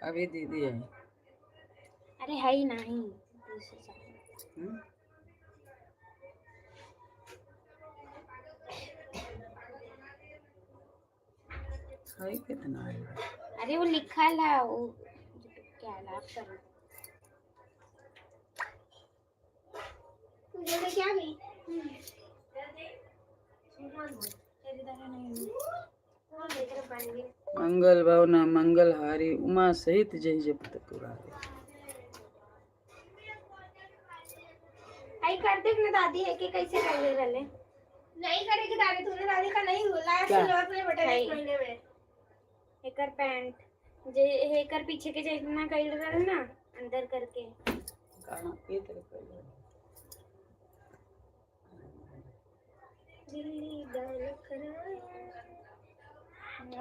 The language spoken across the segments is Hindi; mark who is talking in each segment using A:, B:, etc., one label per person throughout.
A: अभी दीदी है।
B: अरे है ही नहीं दूसरी साइड।
A: है कितना है?
B: अरे वो लिखा है वो क्या है आप करो ये क्या भी
A: मंगल भावना मंगल हारी उमा सहित जय जपत पुरारी।
B: आई कर देख ना दादी है कि कैसे कर ले रहे नहीं करेगी दादी तूने दादी का नहीं बोला है सिल्वर में बटन एक महीने में हेकर पैंट जे हेकर पीछे के जितना कर रहे ना अंदर करके
A: कहां ये तरह कर
B: दिल्ली डाल कर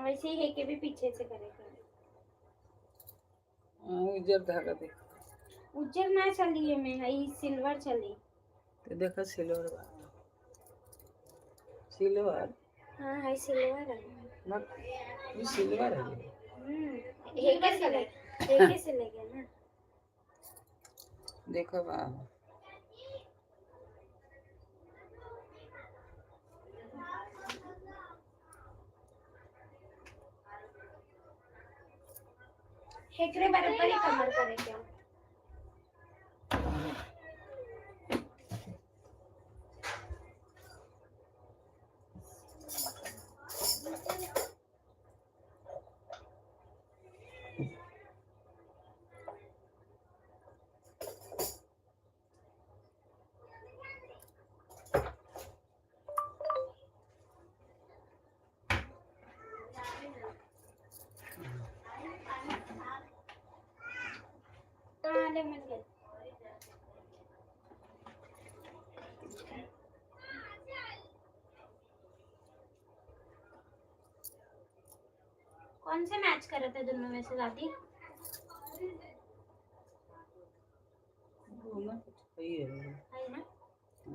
B: वैसे ही है के भी पीछे से करेगा।
A: उजर धागा देख
B: उज्जर ना चली है मैं है सिल्वर चली
A: तो देखा सिल्वर सिल्वर
B: हाँ है सिल्वर है
A: ना ये सिल्वर है
B: हेकर कलर हेकर से ले गया ना
A: देखो बा
B: हेकरे बराबर ही कमर करे क्या ले मन गए कौन से मैच कर रहे थे दोनों में से दादी
A: वो ना कुछ सही है
B: ना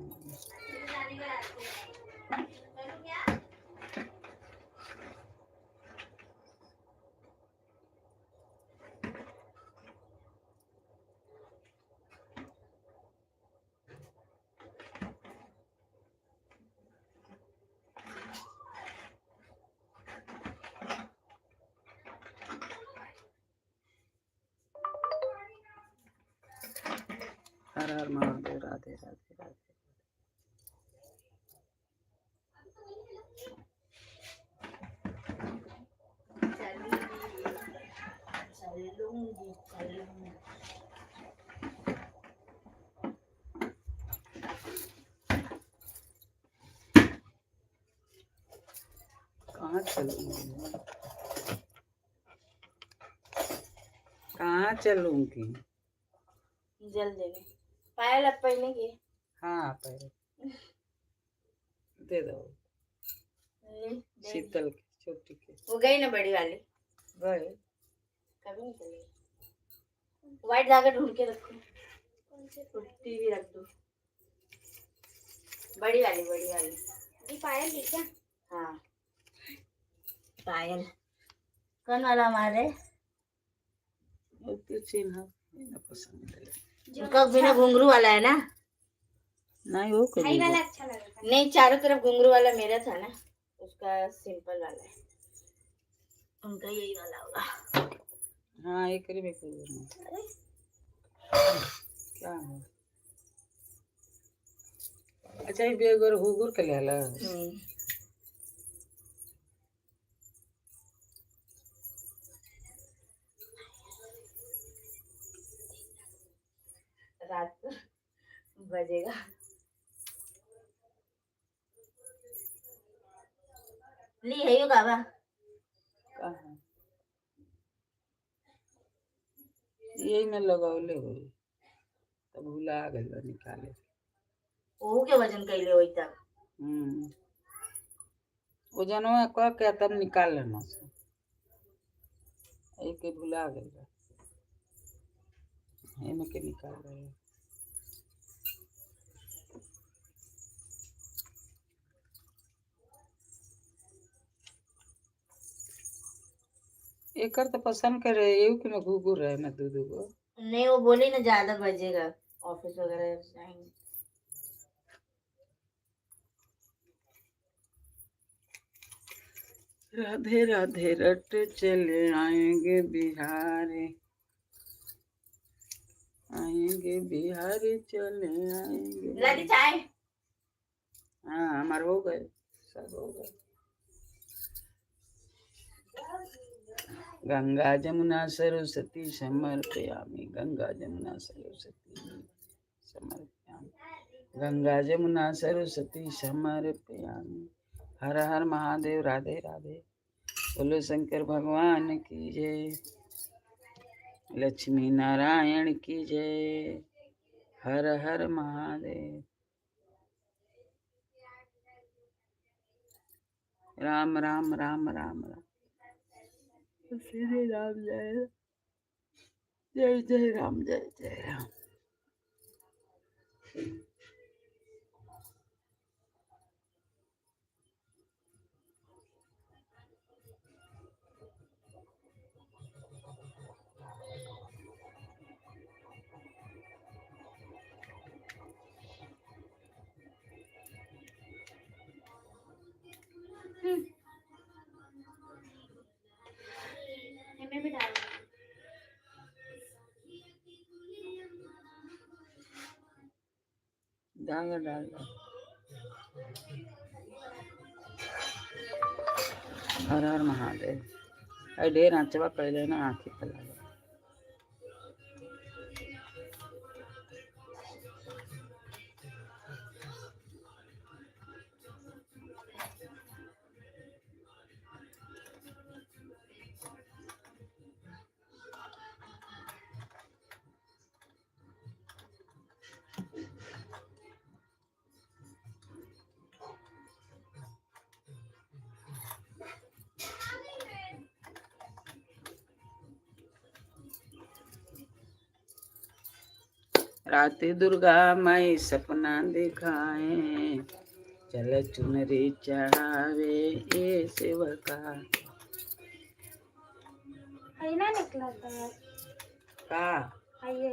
A: हर हर महादेव राधे राधे राधे। कहाँ चलूंगी कहाँ चलूंगी
B: जल्दी में पायल अब पहने की
A: हाँ पहले दे दो शीतल की छोटी की
B: वो गई ना बड़ी वाली
A: गए
B: कभी नहीं चली व्हाइट धागा ढूंढ के रखो छुट्टी भी रख दो बड़ी वाली ये पायल ली क्या हाँ पायल कौन वाला हमारे
A: तो चिन्ह पसंद है
B: उसका बिना घुंघरू वाला है ना
A: नहीं वो कभी
B: वाला अच्छा लगा नहीं चारों तरफ घुंघरू वाला मेरा था ना उसका सिंपल वाला है उनका यही वाला होगा
A: हाँ एक करीब एक क्या है अच्छा ये बेगर हुगुर के ले ला
B: रात बजेगा ली है यो काबा
A: कहाँ यही में लगौले हो तब भूला गई बा निकाले
B: ओहू के वजन कैले होई तब
A: वजनवा कह के तब निकाल लेना से एक भूला गई बा एमे के निकाल रहे एक तो पसंद करे यू कि न घूघू रहे न दूध को
C: नहीं वो बोली ना ज्यादा बजेगा ऑफिस वगैरह जाएंगे।
A: राधे राधे रट चले आएंगे बिहारी, आएंगे बिहारी चले आएंगे।
C: लादी चाय।
A: हाँ हमारे हो गए, सब हो गए। गंगा जमुना सरस्वती समर्पयामि, गंगा जमुना सरस्वती समर्पयामि, गंगा जमुना सरस्वती समर्पयामि। हर हर महादेव। राधे राधे। बोलो शंकर भगवान की जय, लक्ष्मी नारायण की जय। हर हर महादेव। राम राम राम राम राम, श्री राम जय जय जय राम, जय जय राम।
B: हमें भी डाल
A: डाल डाल। हर हर महादेव। अरे ढेर आँचवा पहले ना आँखी पला लो। रात दुर्गा माई सपना दिखाए, चल चुनरी चढ़ावे ये सेवका।
B: ना निकला था
A: का
B: आइए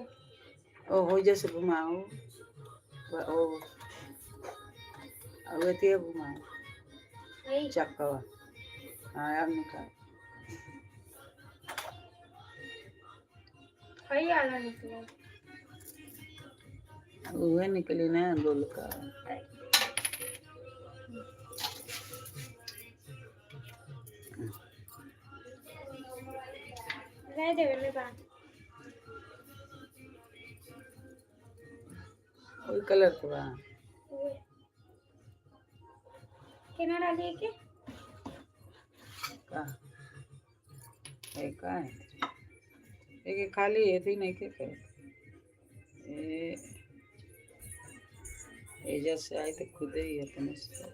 A: ओ हो जैसे घुमाओ ओ अब ते घुमाओ चक्कवा। हाँ अब निकाल।
B: आला निकला
A: वह निकली ना गोल का।
B: रह दे मेरे बात
A: वही कलर के बा
B: केना डालिए के
A: का है का है एक खाली है थी नहीं के कर ए जैसे आई तो खुद ही अपने से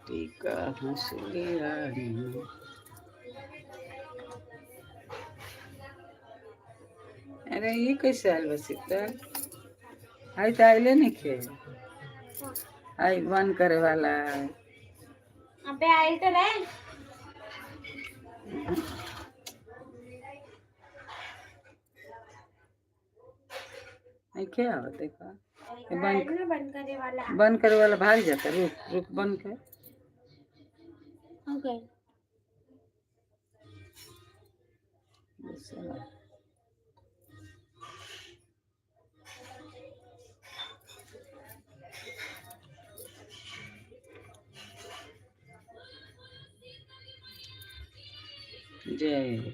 A: टीका हंसलिया अरे ये कैसे आयल बस आई तो आइले नहीं खे आई बंद करे वाला
B: अबे आई तो रहे
A: क्या हो देखा
B: बंद
A: बंद करे वाला भाग जाता। रुक रुक बंद कर
B: ओके
A: जय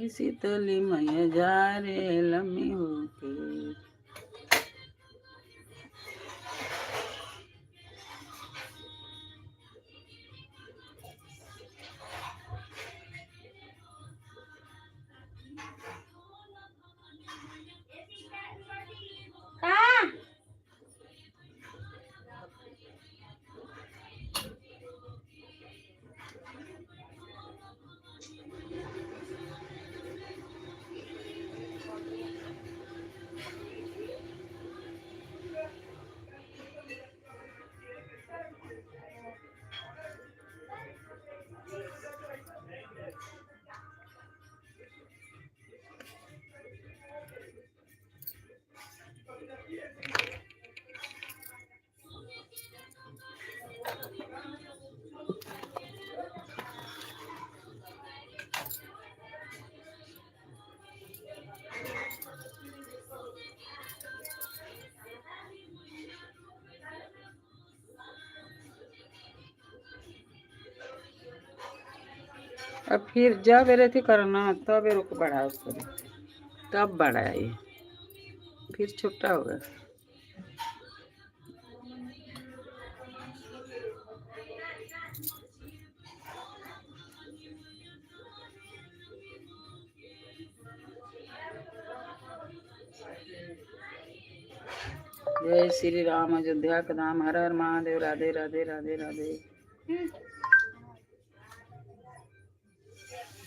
A: शीतली मैया जा रे लम्मी होके अब फिर जब रहती करना तब रुक बढ़ा उसको, तब बड़ा है ये, फिर छोटा होगा। जय श्री राम, अयोध्या का धाम, हर हर महादेव, राधे राधे राधे राधे।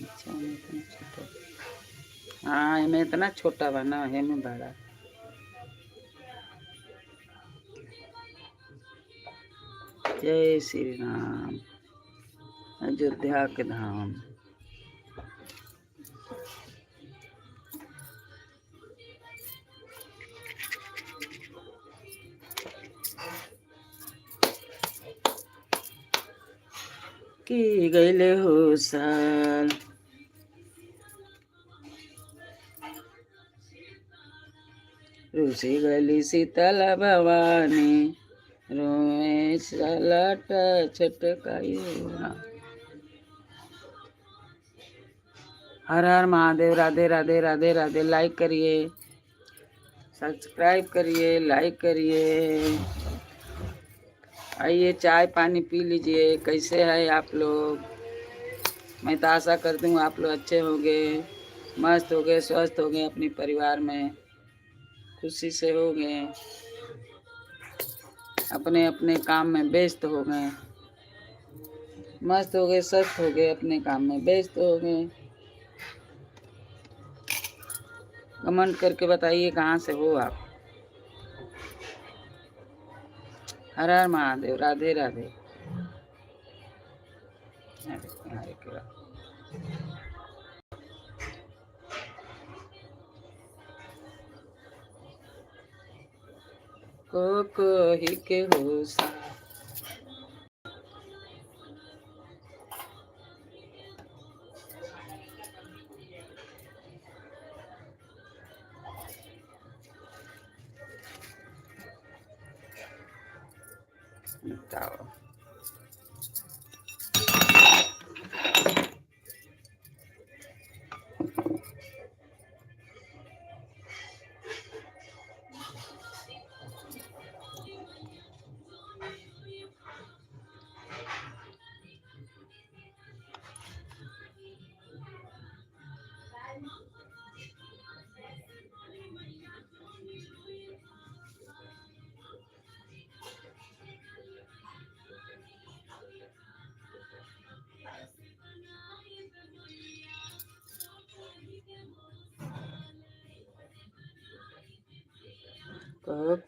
A: अच्छा मैं इतना छोटा, हाँ मैं इतना छोटा बना है, मैं बड़ा। जय श्री राम, अयोध्या के धाम। की गईले हो साल, रुसी गली शीतला भवानी, रोए सलाट छटकाई। हर हर महादेव, राधे राधे राधे राधे। लाइक करिए, सब्सक्राइब करिए, लाइक करिए। आइए चाय पानी पी लीजिए। कैसे है आप लोग? मैं तो आशा करती हूँ आप लोग अच्छे होंगे, मस्त हो गए, स्वस्थ हो गए, अपने परिवार में खुशी से हो गए, अपने अपने काम में व्यस्त हो गए, मस्त हो गए, स्वस्थ हो गए, अपने काम में व्यस्त हो गए। कमेंट करके बताइए कहाँ से हो आप। हर हर महादेव, राधे राधे। हरे कृष्ण। को ही के हो सा, बताओ।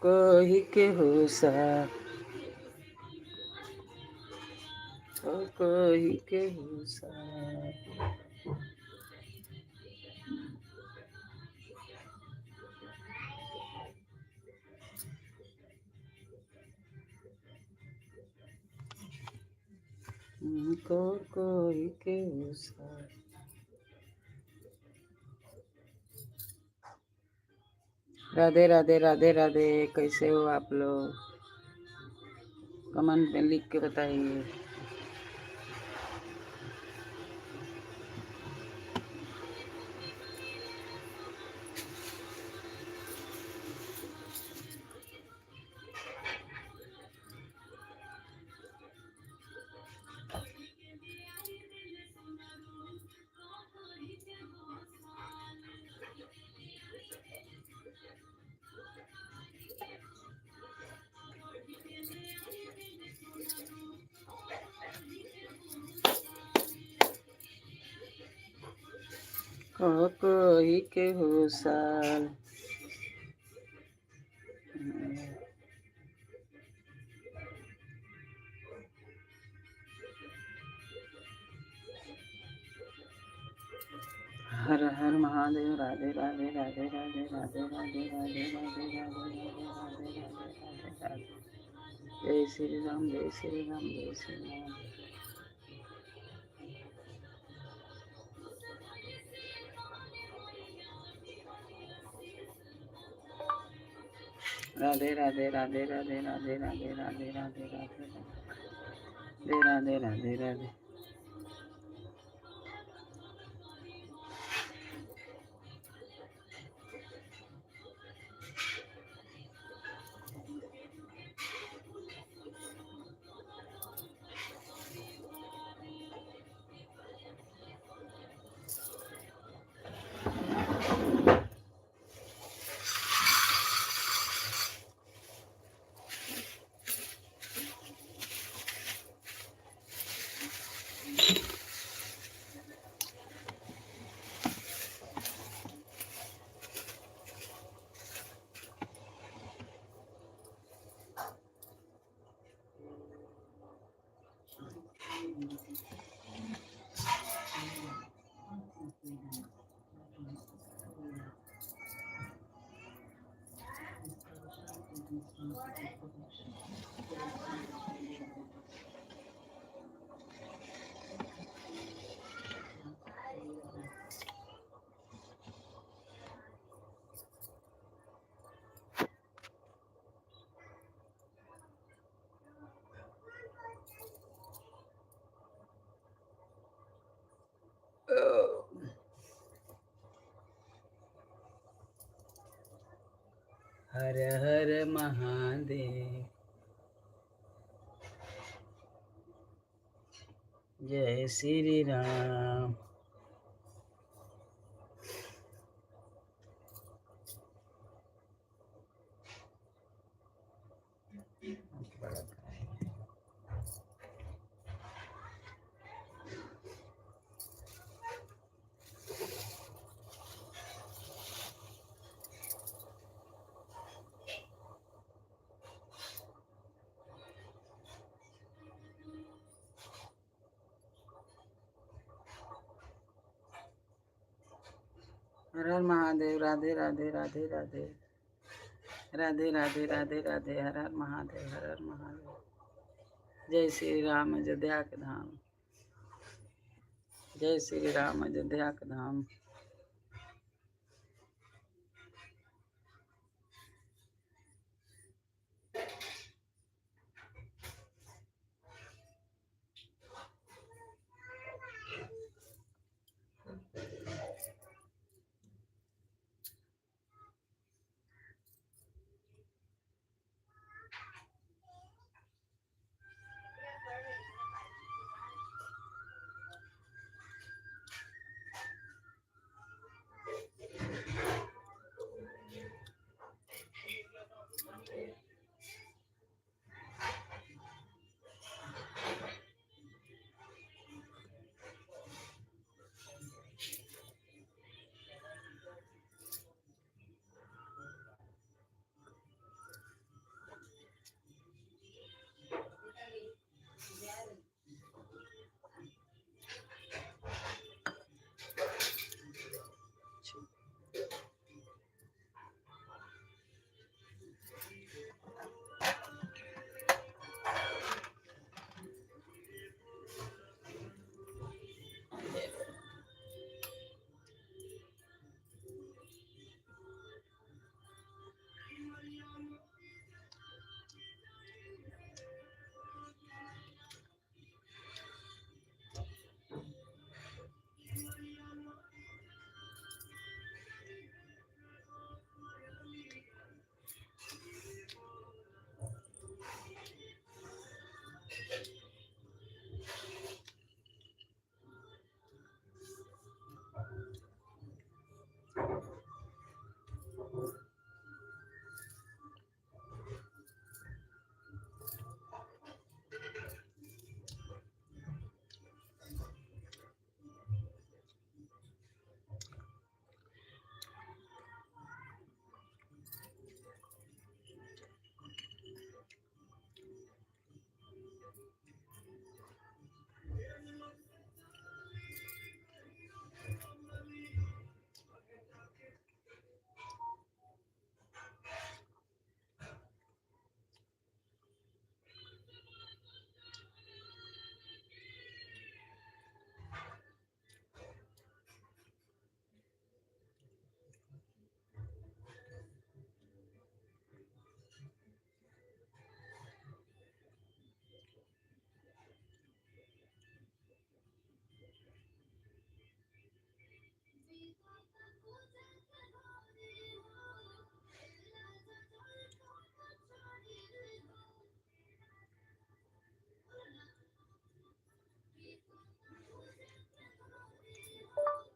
A: को ही के हो सा, को ही के हो सा। को ही के हो सा। राधे राधे राधे राधे। कैसे हो आप लोग? कमेंट में लिख के बताइए। को ही के हो साल। हर हर महादेव, राधे राधे राधे राधे राधे राधे राधे राधे राधे राधे राधे राधे राधे। जय श्री राम, जय श्री राम, जय श्री राम। राधे राधे राधे राधे राधे राधे राधे राधे राधे राधे राधे राधे राधे। हर हर महादेव, जय श्री राम। हर हर महादेव, राधे राधे राधे राधे, राधे राधे राधे राधे, हर हर महादेव, हर हर महादेव। जय श्री राम अयोध्या के धाम, जय श्री राम अयोध्या के धाम।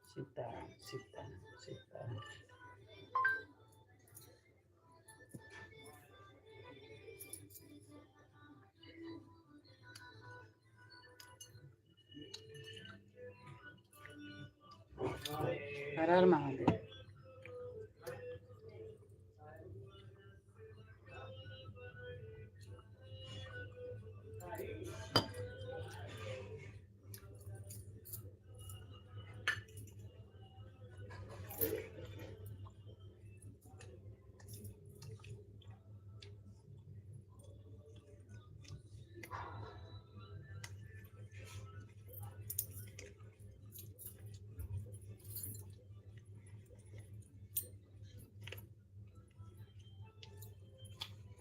A: सीताराम सीताराम सीताराम। हर हर महादेव।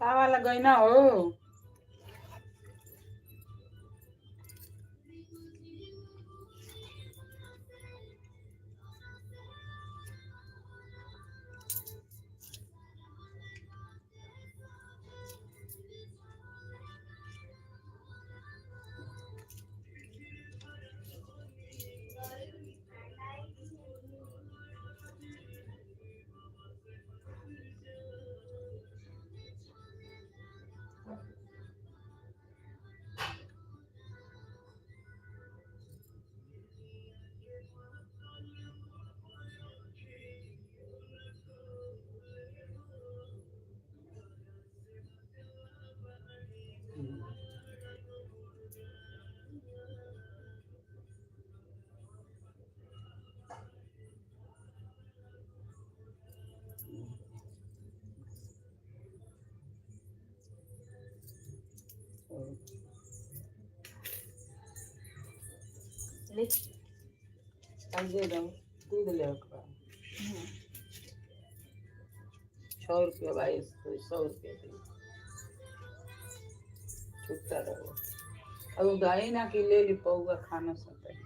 A: का वाला गईना हो।
C: ले
A: अब दे दो, दूध ले 6 रुपया 100 रुपया दी छुट्टा रहो। अब गाय ना कि ले ली पौगा खाना सकता है।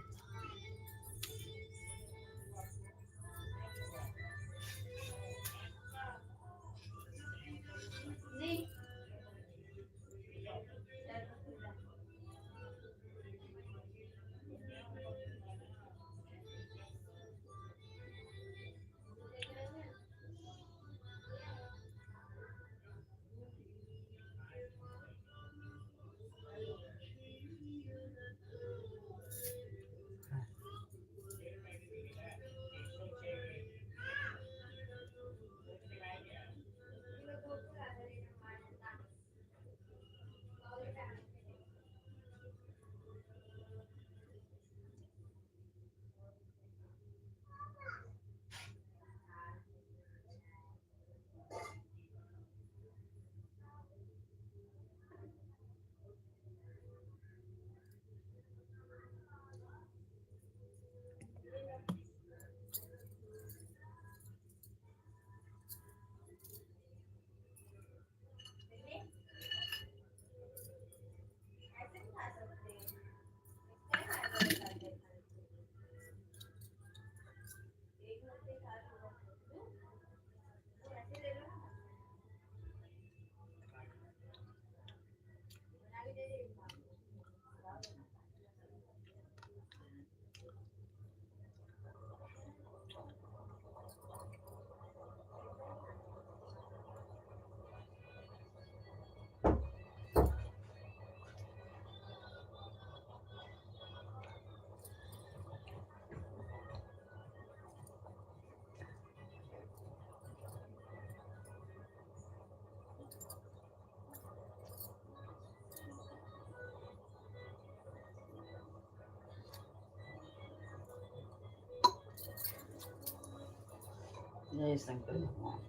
A: जय शंकर भगवान।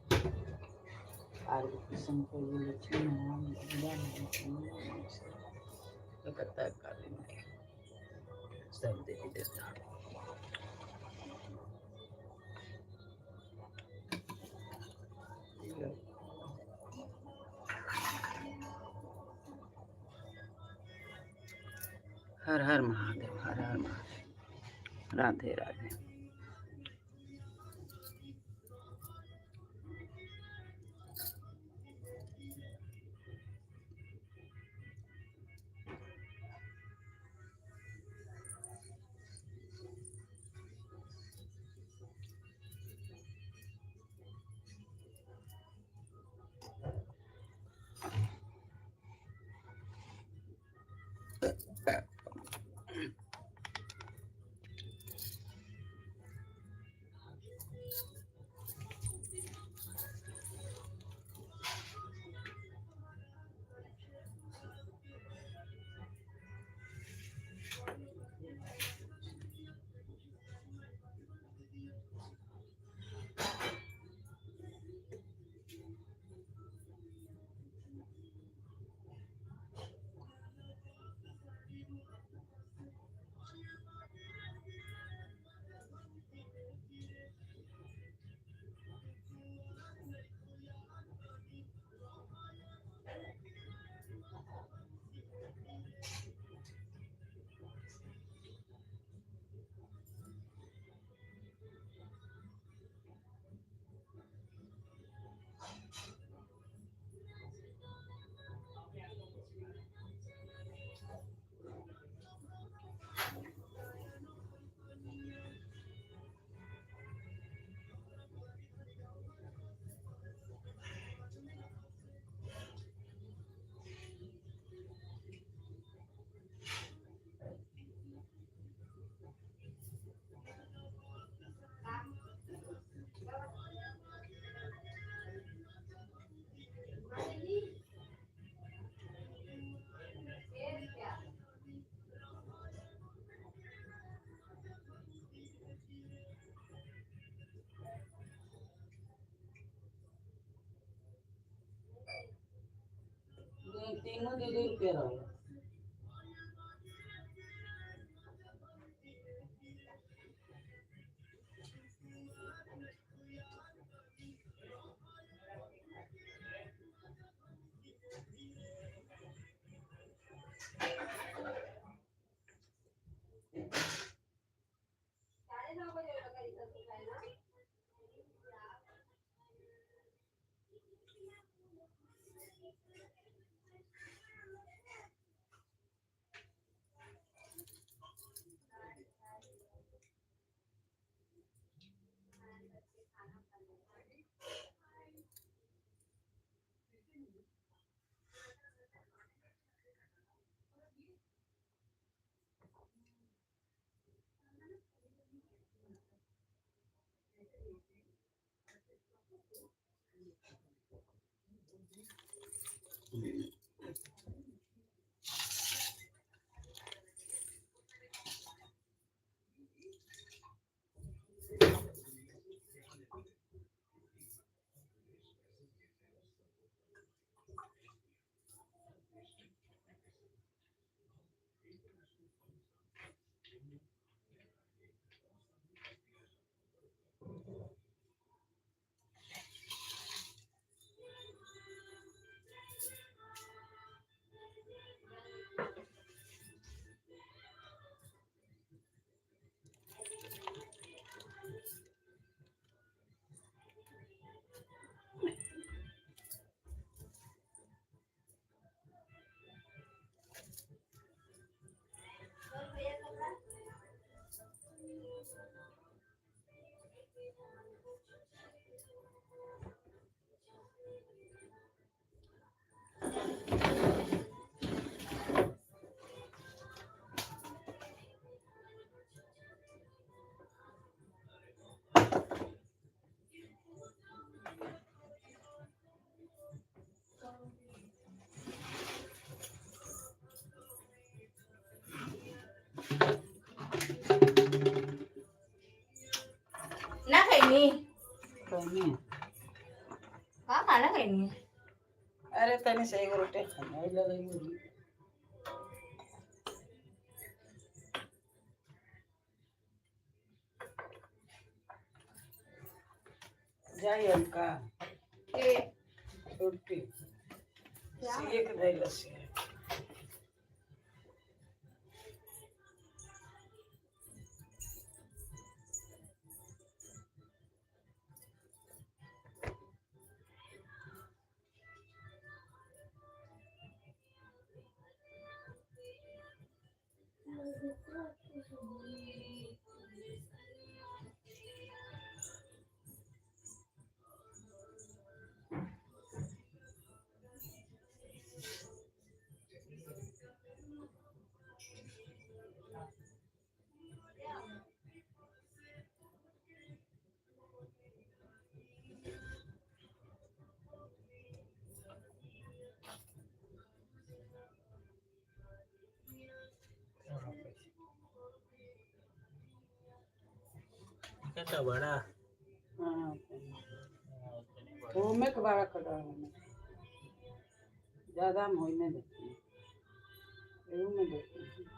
A: पार्वती शंकर जी लक्ष्मी नारायण लगातार काली माई सब देवी देवता हर हर महादेव, हर हर महादेव। राधे राधे। तीनों दे 2 रुपया रहो।
C: ना खाई
A: कहनी
C: हाँ खाना खाई
A: अरे तनी सही रोटी खाना ही लगेगी जाई अंका रोटी सीख दे लसी
D: क्या बड़ा
A: हाँ वो में कबाड़ा कटा ज्यादा हम होने देते हैं में देते हैं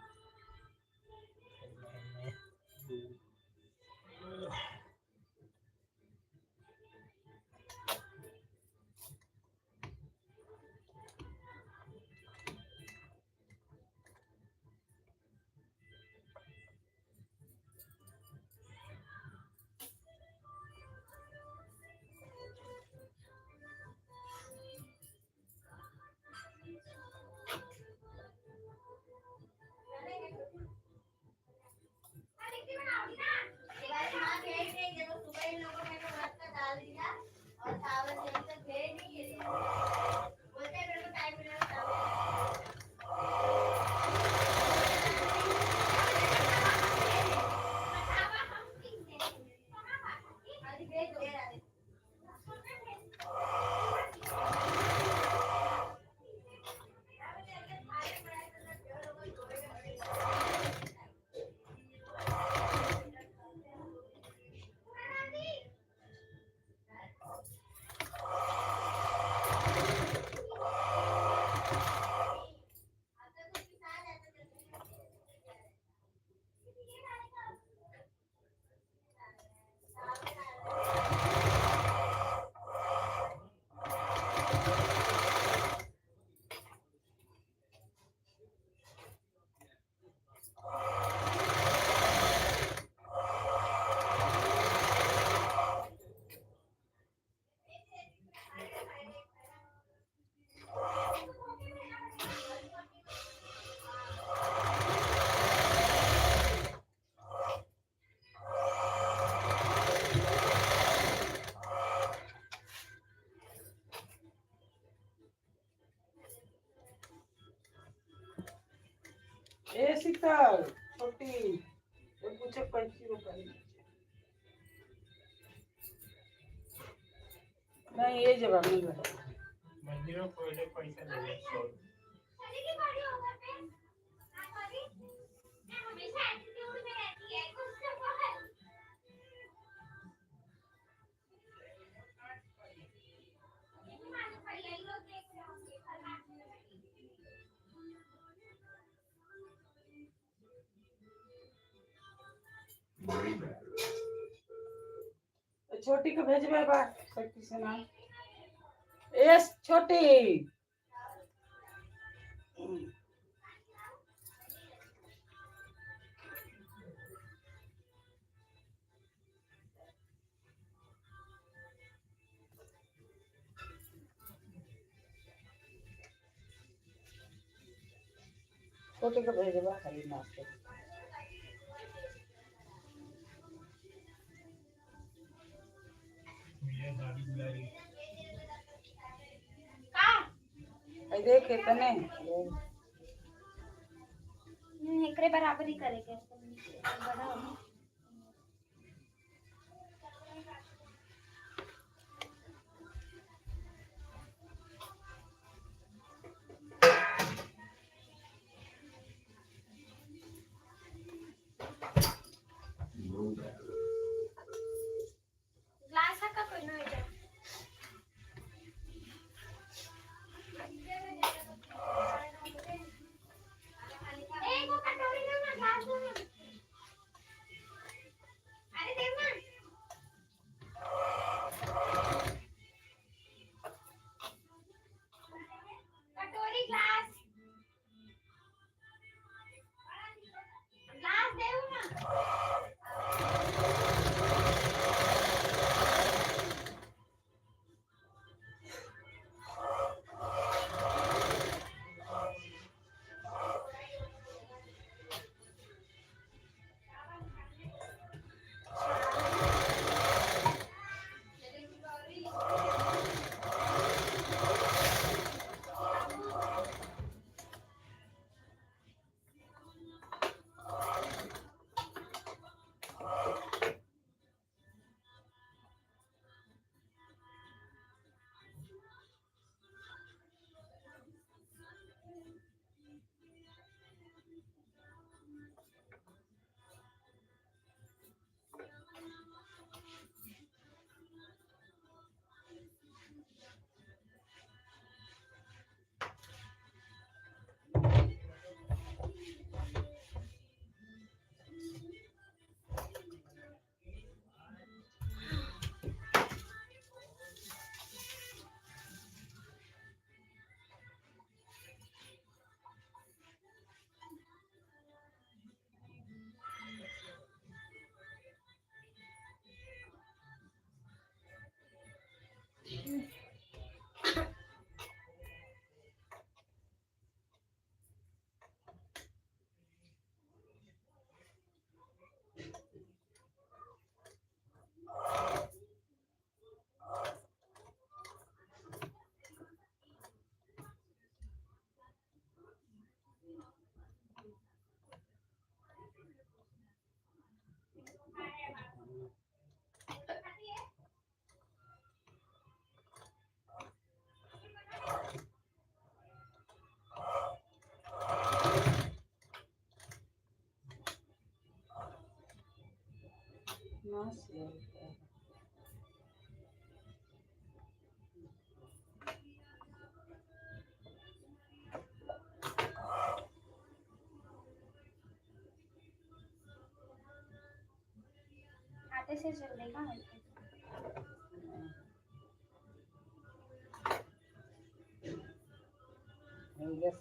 A: ए शीतल छोटी वो पूछे 35 रुपए नहीं ये जवाब नहीं लगा छोटी को भेजबे बा शक्ति से नाम एस छोटी छोटी को भेजबा खाली नाश्ते देख तने
B: एकरे बराबर ही करेंगे बड़ा होगा ग्लास का कोई ना है एक वो कटोरी दे ना ग्लास दे ना अरे दे ना कटोरी ग्लास ग्लास दे ना
A: Nossa.
B: हाथे से चल देगा
A: Yes,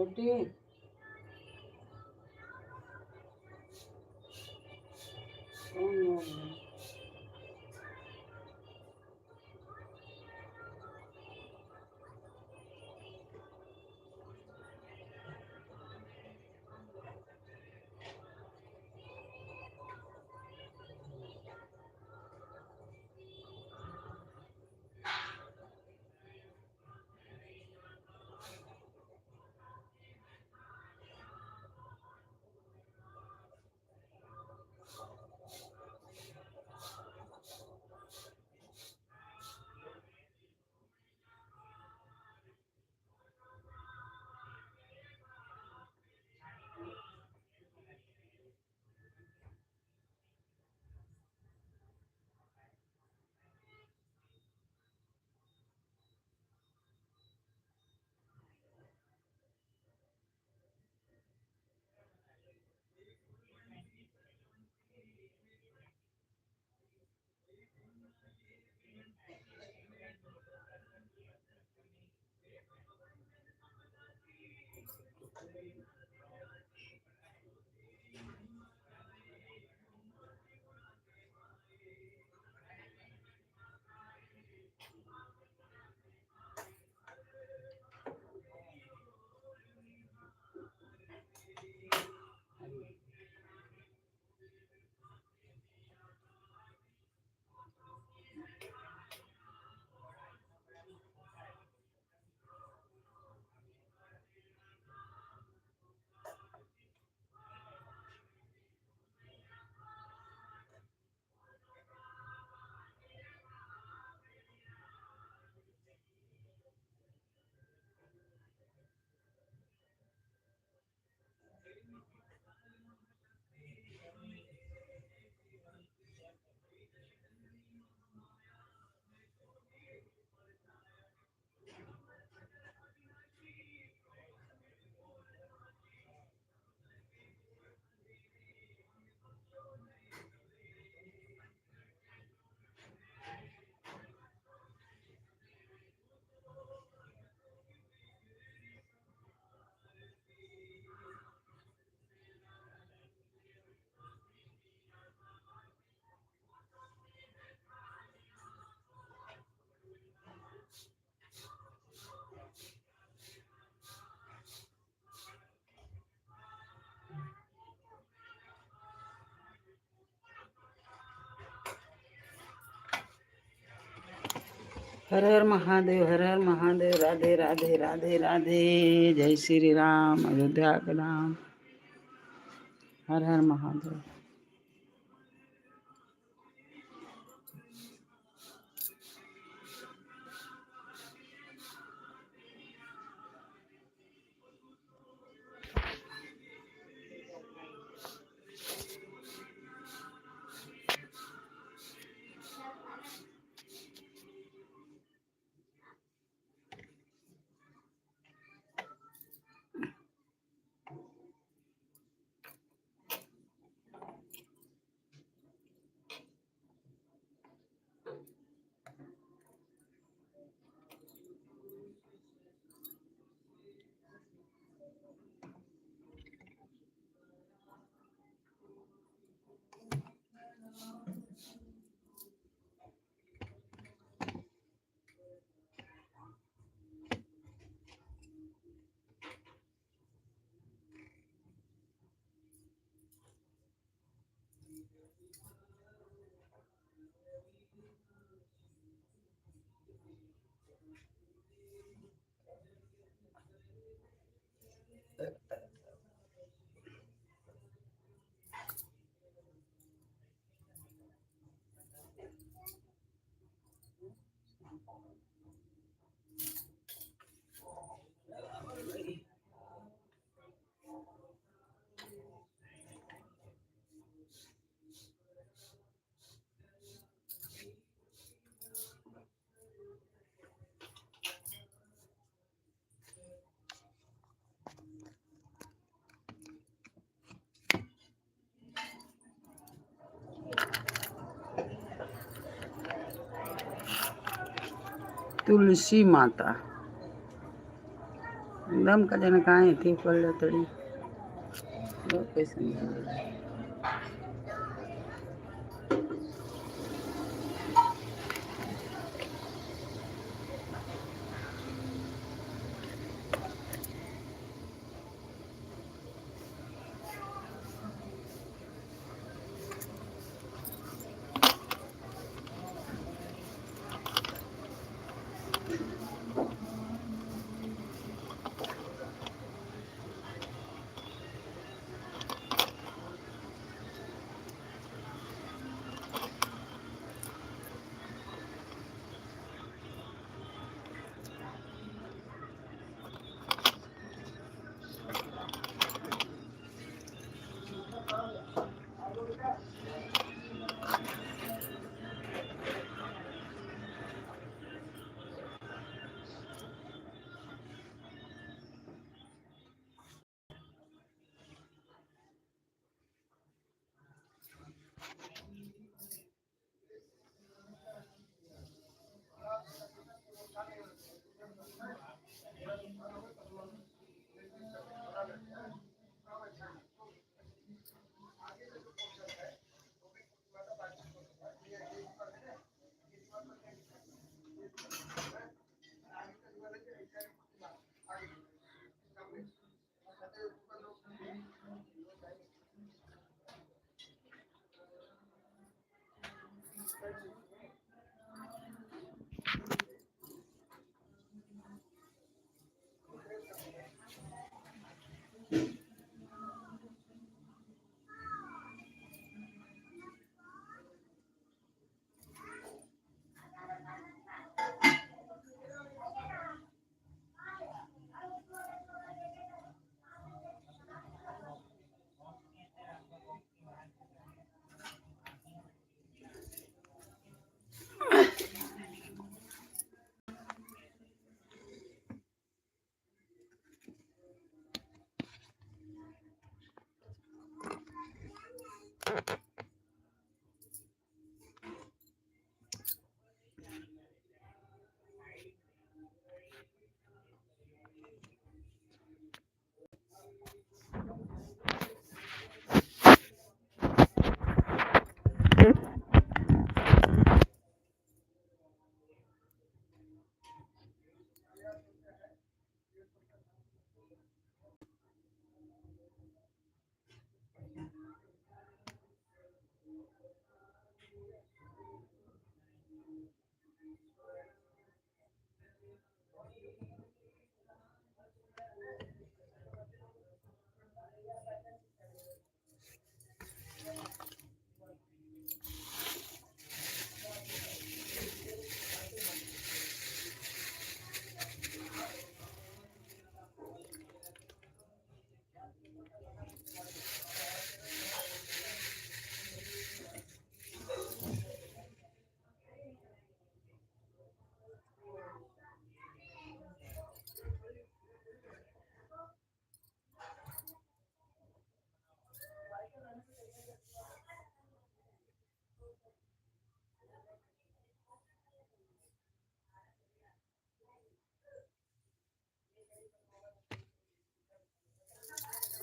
A: छोटी कौन लोग हैं? हर हर महादेव, हर हर महादेव। राधे राधे राधे राधे। जय श्री राम, अयोध्या के राम। हर हर महादेव। तुलसी माता दम का जना कहाँ थी पड़ तड़ी पैसा नहीं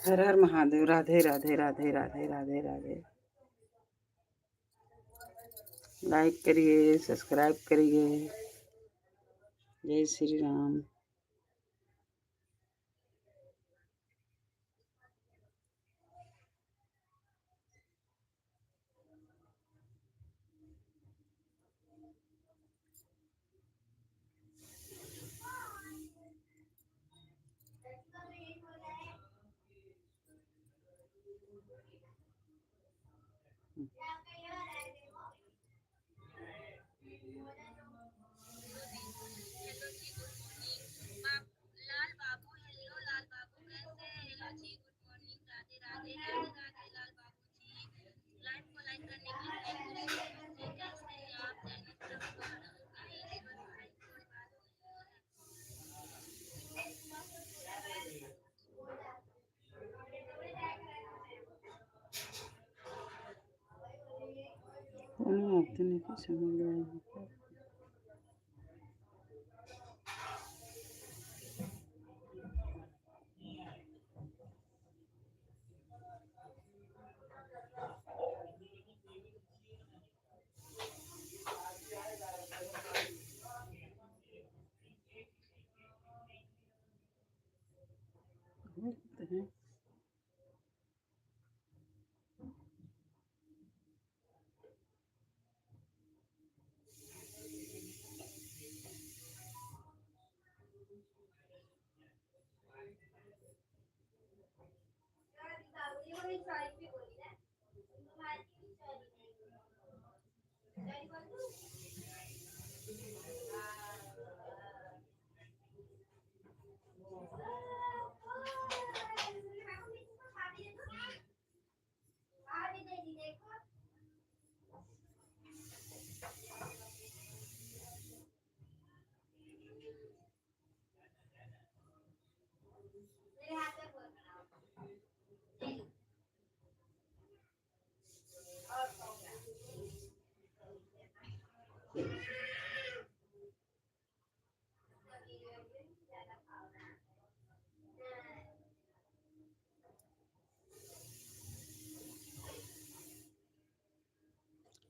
A: हर हर महादेव राधे राधे राधे राधे राधे राधे लाइक करिए सब्सक्राइब करिए जय श्री राम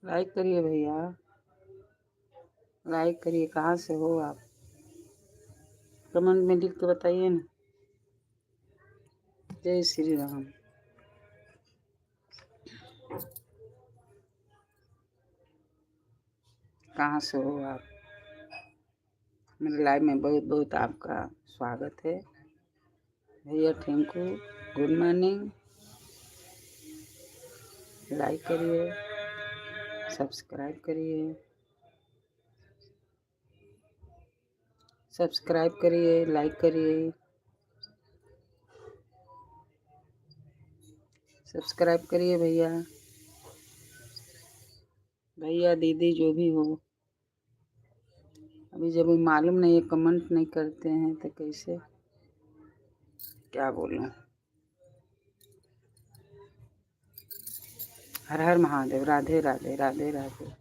A: लाइक करिए भैया, लाइक करिए। कहाँ से हो आप? कमेंट में लिख के बताइए ना। जय श्री राम। कहाँ से हो आप? मेरे लाइव में बहुत बहुत आपका स्वागत है भैया। Thank you. Good morning. Like करिए, सब्सक्राइब करिए, सब्सक्राइब करिए, लाइक करिए, सब्सक्राइब करिए भैया। भैया दीदी जो भी हो, अभी जब मालूम नहीं है, कमेंट नहीं करते हैं तो कैसे क्या बोलूं। हर हर महादेव। राधे राधे, राधे राधे।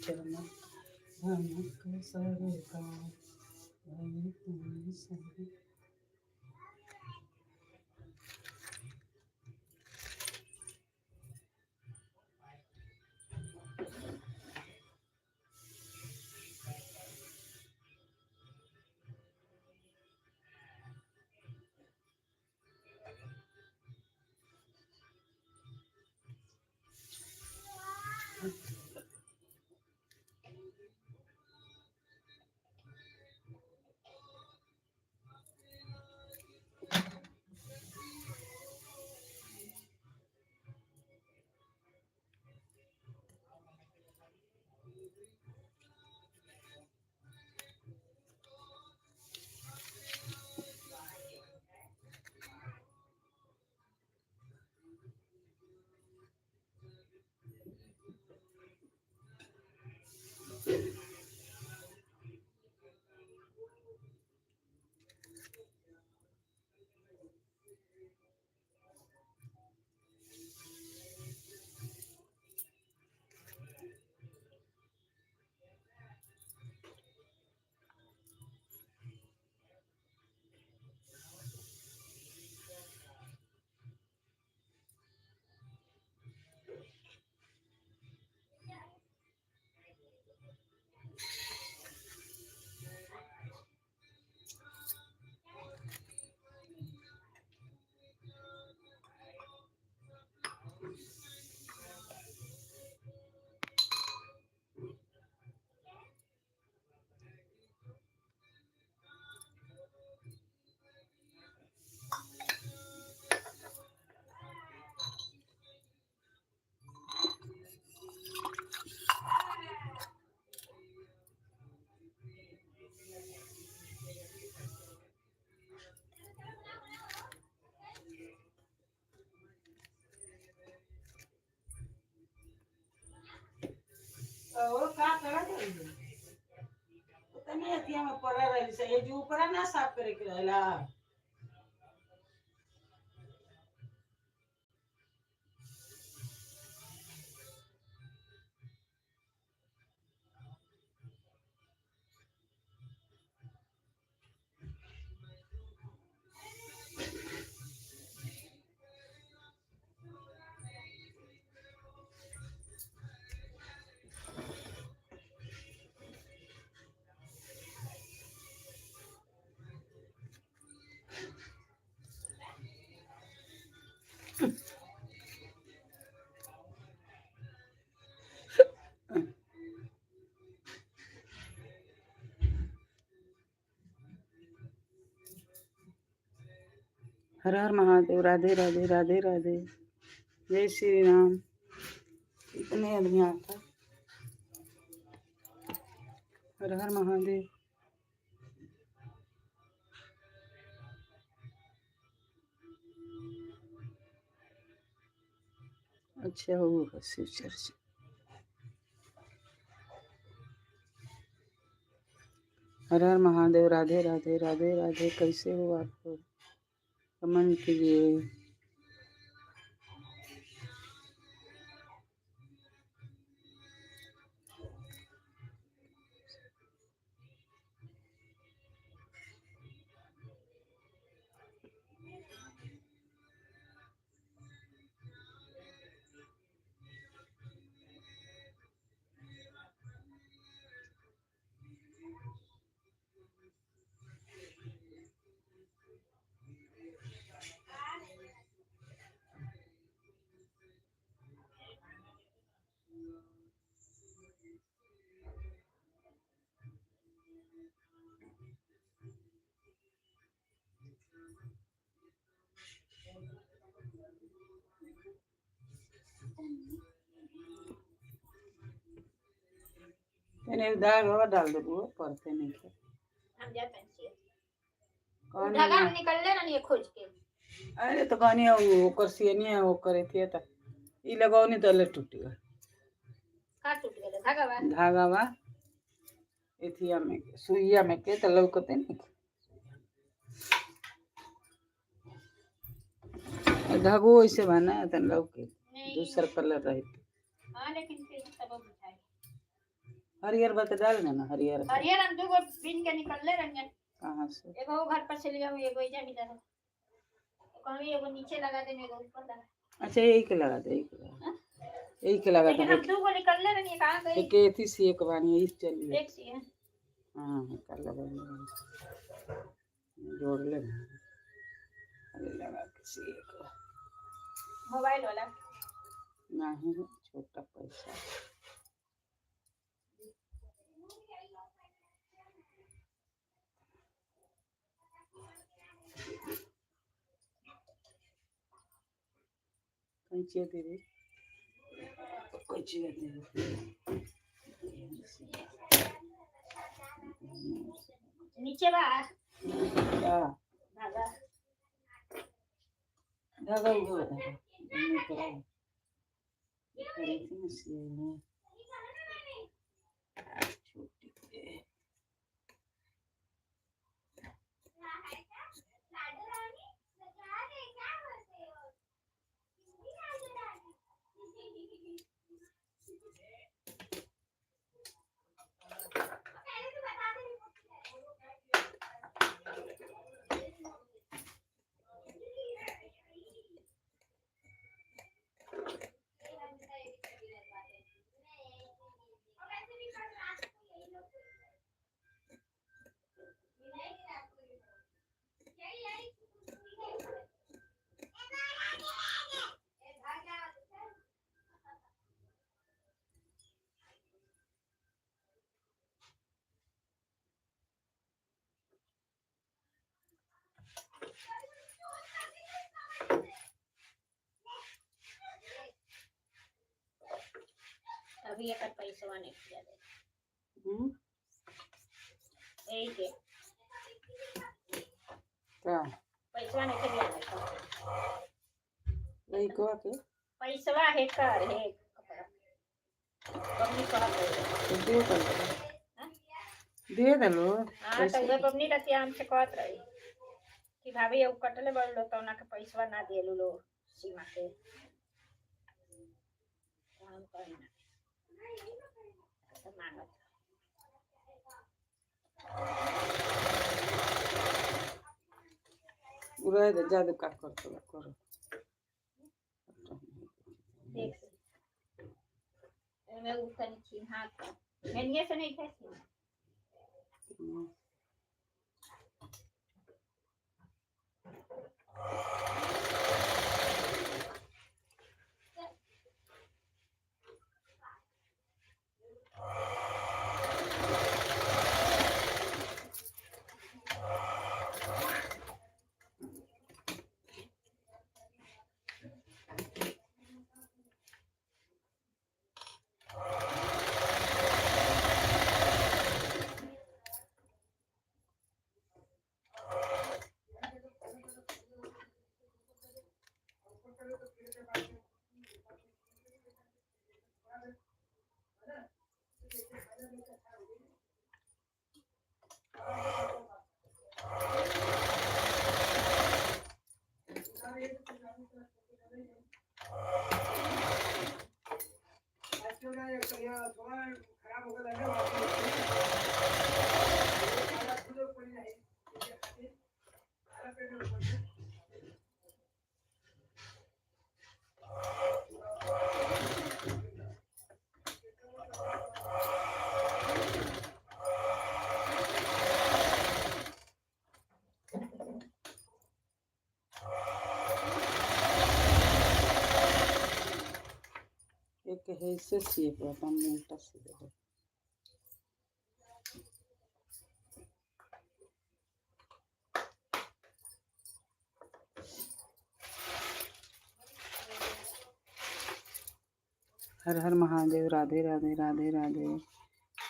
A: चल हम सरकार। नहीं अतिया में पड़ा रही से ये जो ऊपर ना साफ करे के रहला। हर हर महादेव, राधे राधे राधे राधे, जय श्री राम। इतने आदमी आता। हर हर महादेव। अच्छा वो शिव चर्च। हर हर महादेव, राधे राधे राधे राधे। कैसे हो आप लोग? कमेंट कीजिए। मैंने दाल बाबा डाल दो वो पड़ते नहीं थे।
B: हम जाते हैं
A: कौन
B: धागा हम निकल ले ना ये खोज के।
A: अरे तो कहनी वो कर सियनी वो करे थे त ई लगाओ नहीं तो ले टूट गया।
B: का टूट गया धागा बा?
A: धागा बा एथिया में सुइया में के तो लौकते नहीं। धागो ऐसे बना त लौके दूसरा कलर रही।
B: हां लेकिन फिर सब बुझाई
A: हरियर बत डाल देना। हरियर
B: हरियर हम दो बिन के निकल ले रंजन।
A: कहाँ से?
B: एगो घर पर से लिया एगो इजा मिला है। कहनी एगो नीचे लगा देने एगो ऊपर लगा।
A: अच्छा यही के लगा दे। यही के लगा दे।
B: हम दो को निकल ले रही कहां गई?
A: एक एथी से एक बानी इस चलिए
B: एक सी है।
A: हां कर लगा जोड़ ले अरे लगा के से एक
B: मोबाइल वाला
A: नहीं छोटा पैसा। कैसे दे रे कैसे दे
B: नीचे बा
A: हां
B: धागा
A: धागा वो नहीं करा करे थी से छोटी
B: अभी एक पैसा नहीं किया दे यही के
A: क्या
B: पैसा नहीं किया दे
A: नहीं को के
B: पैसा है कर है कपड़ा कमी कहा
A: दियो कर दे दलो
B: हाँ तो वे पबनी रतिया हमसे कहत रही कि भाभी अब कटले बढ़ लो तो ना के पैसा ना देलू लो सीमा के हम कहीं ना तो मांगत
A: रह दे जादू का करतो करो
B: देख मैं उतनी छी हाथ मैंने से नहीं खाई
A: एक है से शेप है हम उल्टा सीधे दे हर हर महादेव राधे राधे राधे राधे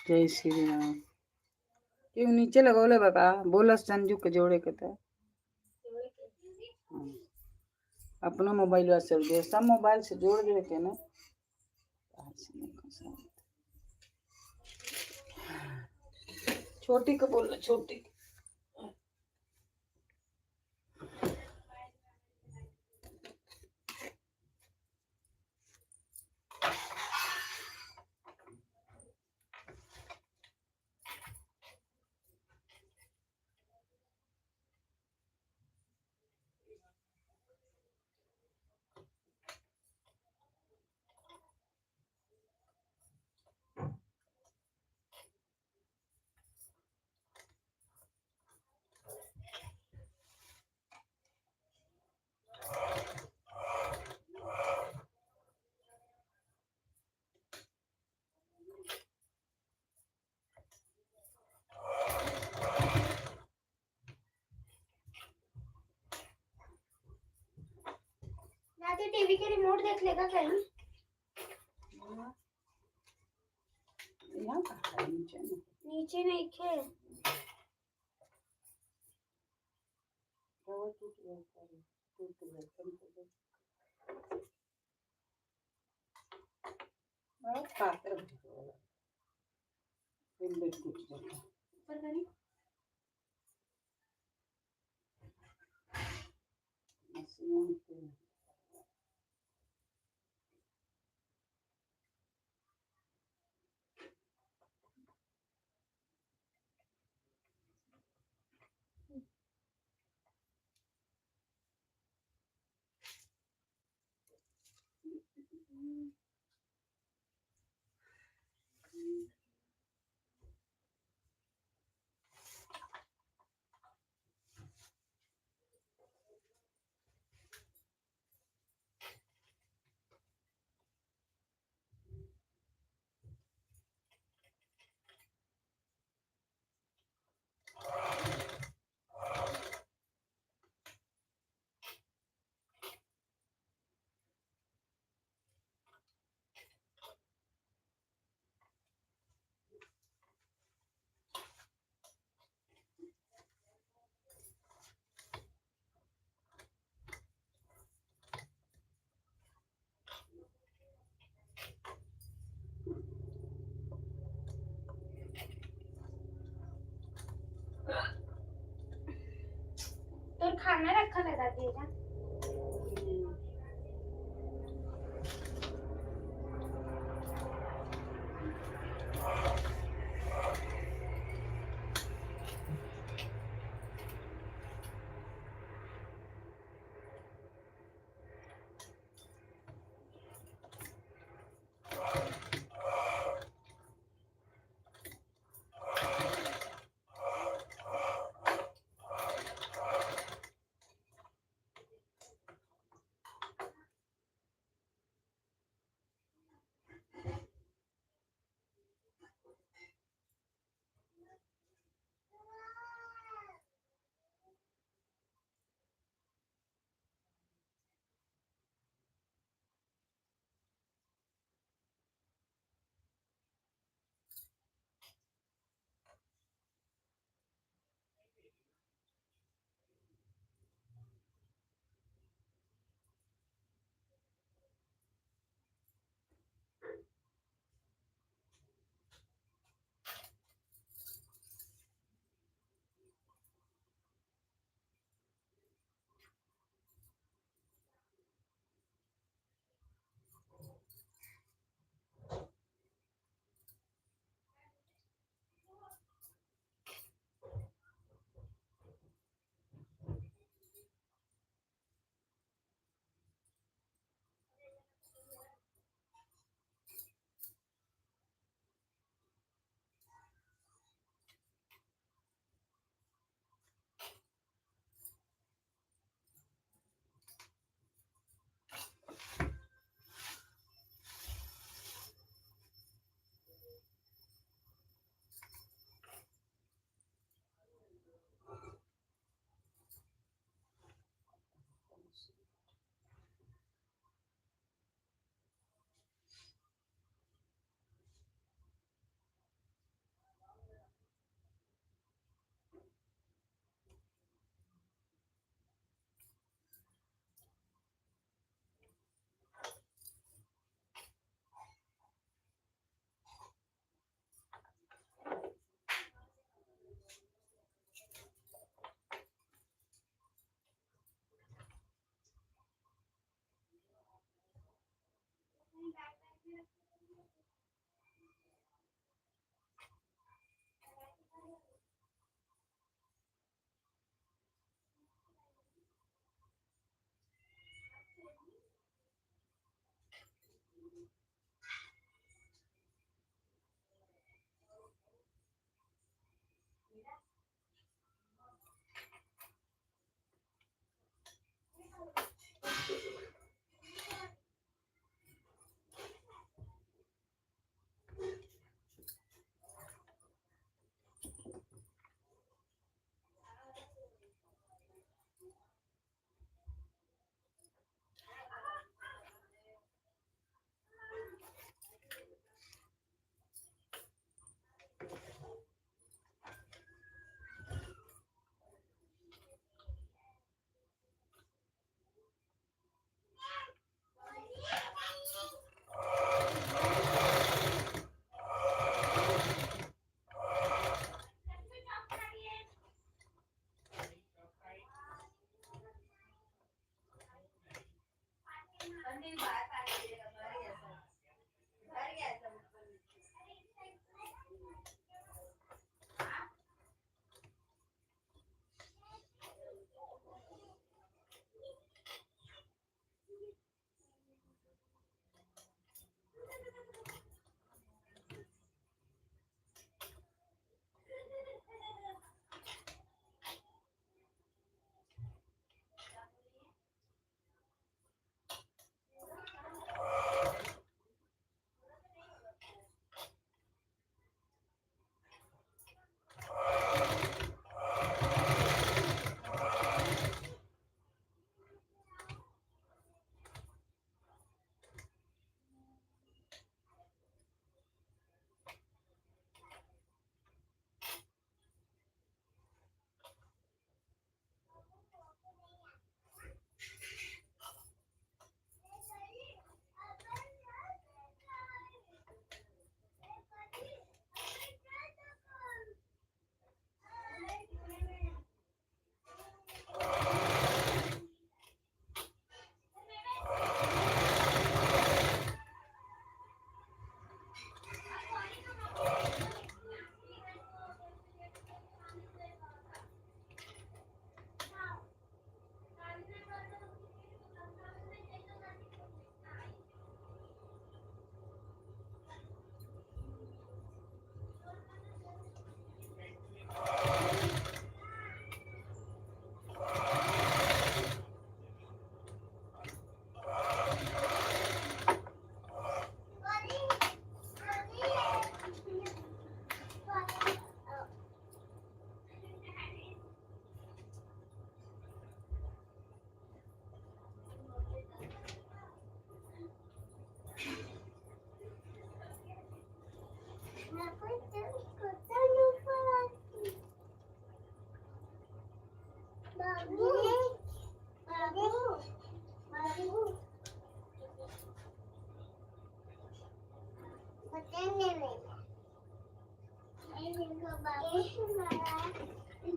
A: जय श्री राम क्यों नीचे लगौले बाबा बोला संजू के जोड़े के था अपना मोबाइल से दे सब मोबाइल से जोड़ दे के ना छोटी को बोल छोटी
B: दादी टीवी के रिमोट देख लेगा कहीं नीचे नहीं खे ऊपर करी तो खाना रखा है दादी का।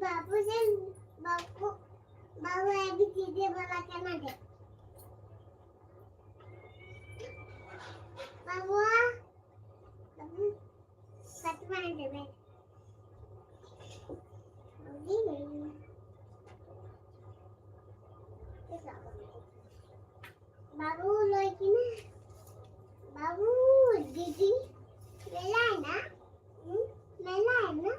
B: बाबू से बाबू बाबू अभी चीजें बना के ना दे बाबू बाबू सच में दे बे बाबू लड़की ना बाबू दीदी मेला है ना मेला है ना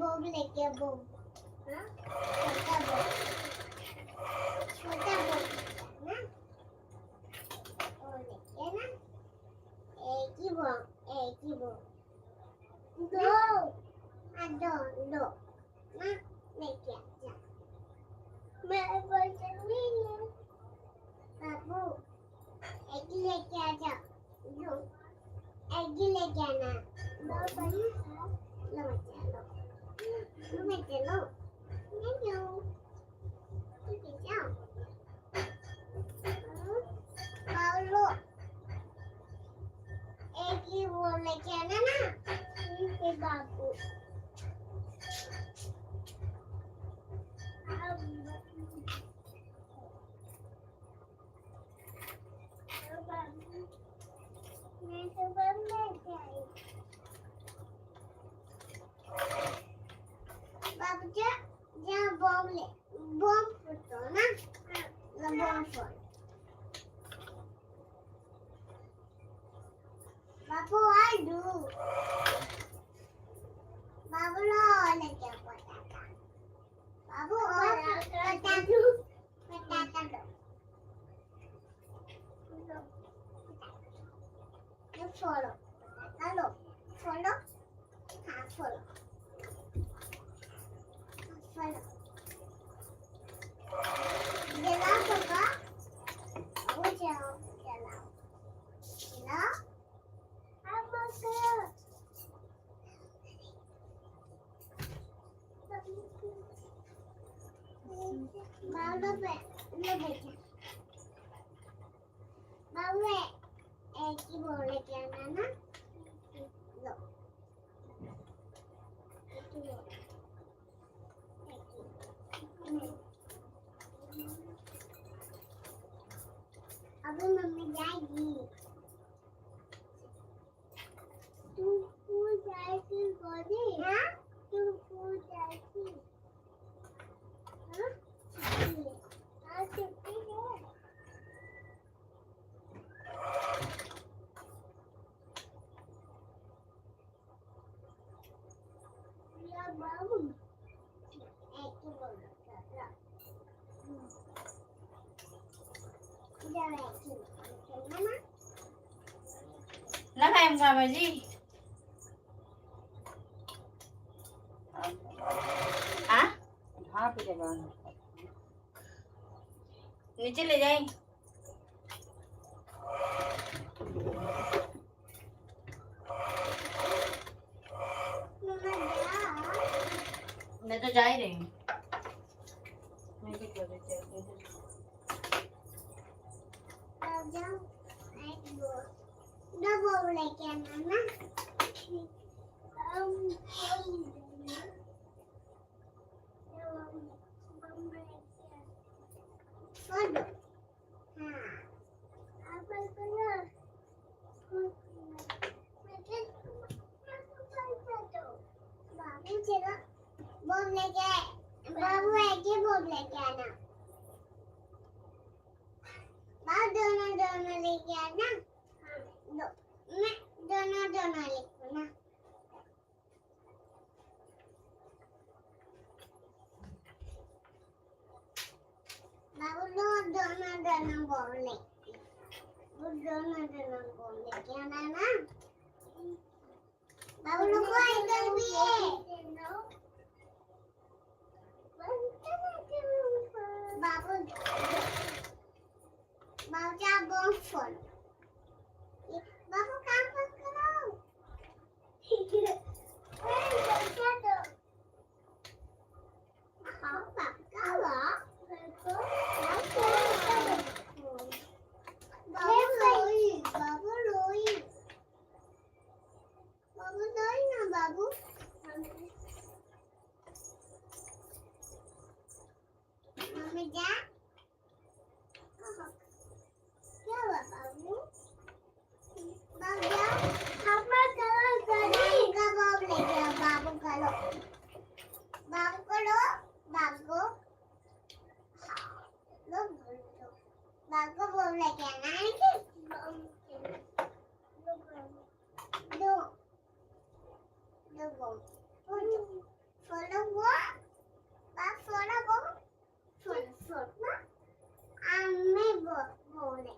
B: बोम लेके बोम हाँ छोटा बोम ना और लेके ना एक ही बोम दो दो ना लेके आजा मैं बोल चलूँगी बाबू एक ही लेके आजा दो एक ही लेके आना दो बड़ी लो बच्चा लो नहीं लो ठीक है जाओ लो एक ही वो लेके आना ना फिर बाबू मैं तो बम लेके आई बाबू जा बम ले बम फुटो ना लो बम फुट बाबू आलू बाबू लो लेके पटाखा बाबू और पटाखा दो follow. Hello. Follow. हाँ follow. Follow. जलाओ पापा. वो जलाओ. जलाओ. अब करो. बाबू पे ले बैठे. बाबू एक ही बोले क्या ना लो अभी मम्मी जाएगी तू स्कूल जाएगी गोदी हाँ तू स्कूल जाएगी हाँ आज छुट्टी है बाबू एक ही बोल
C: ना खाएं बाबा जी हाँ
A: हाँ पे जगह
C: नीचे ले जाए मैं तो जा ही रही हूँ मैं भी कर रही हूँ
B: दो बोल लेके आना ना फोटो हाँ आप करो बाबू चलो बोल लेके बाबू एक ही बोल लेके आना बाबू दोनों लेके आना हाँ दो मैं दोनों लिखूँ ना बाबू लो दोनों दोनों बोले वो दोनों दोनों बोले क्या ना ना बाबू लोग को आइटम भी है बाबू बाबू क्या बोल फोन बाबू काम मत करो हाँ पापा वा बाबू लोई ना बाबू मम्मी जा क्या हुआ बाबू बाबू जा पापा करो करेगा बाबू ले गया बाबू करो बाबू लो बाबू बोल ले क्या ना दो दो बोल फॉलो वो बाप फॉलो वो फॉलो मैं बोले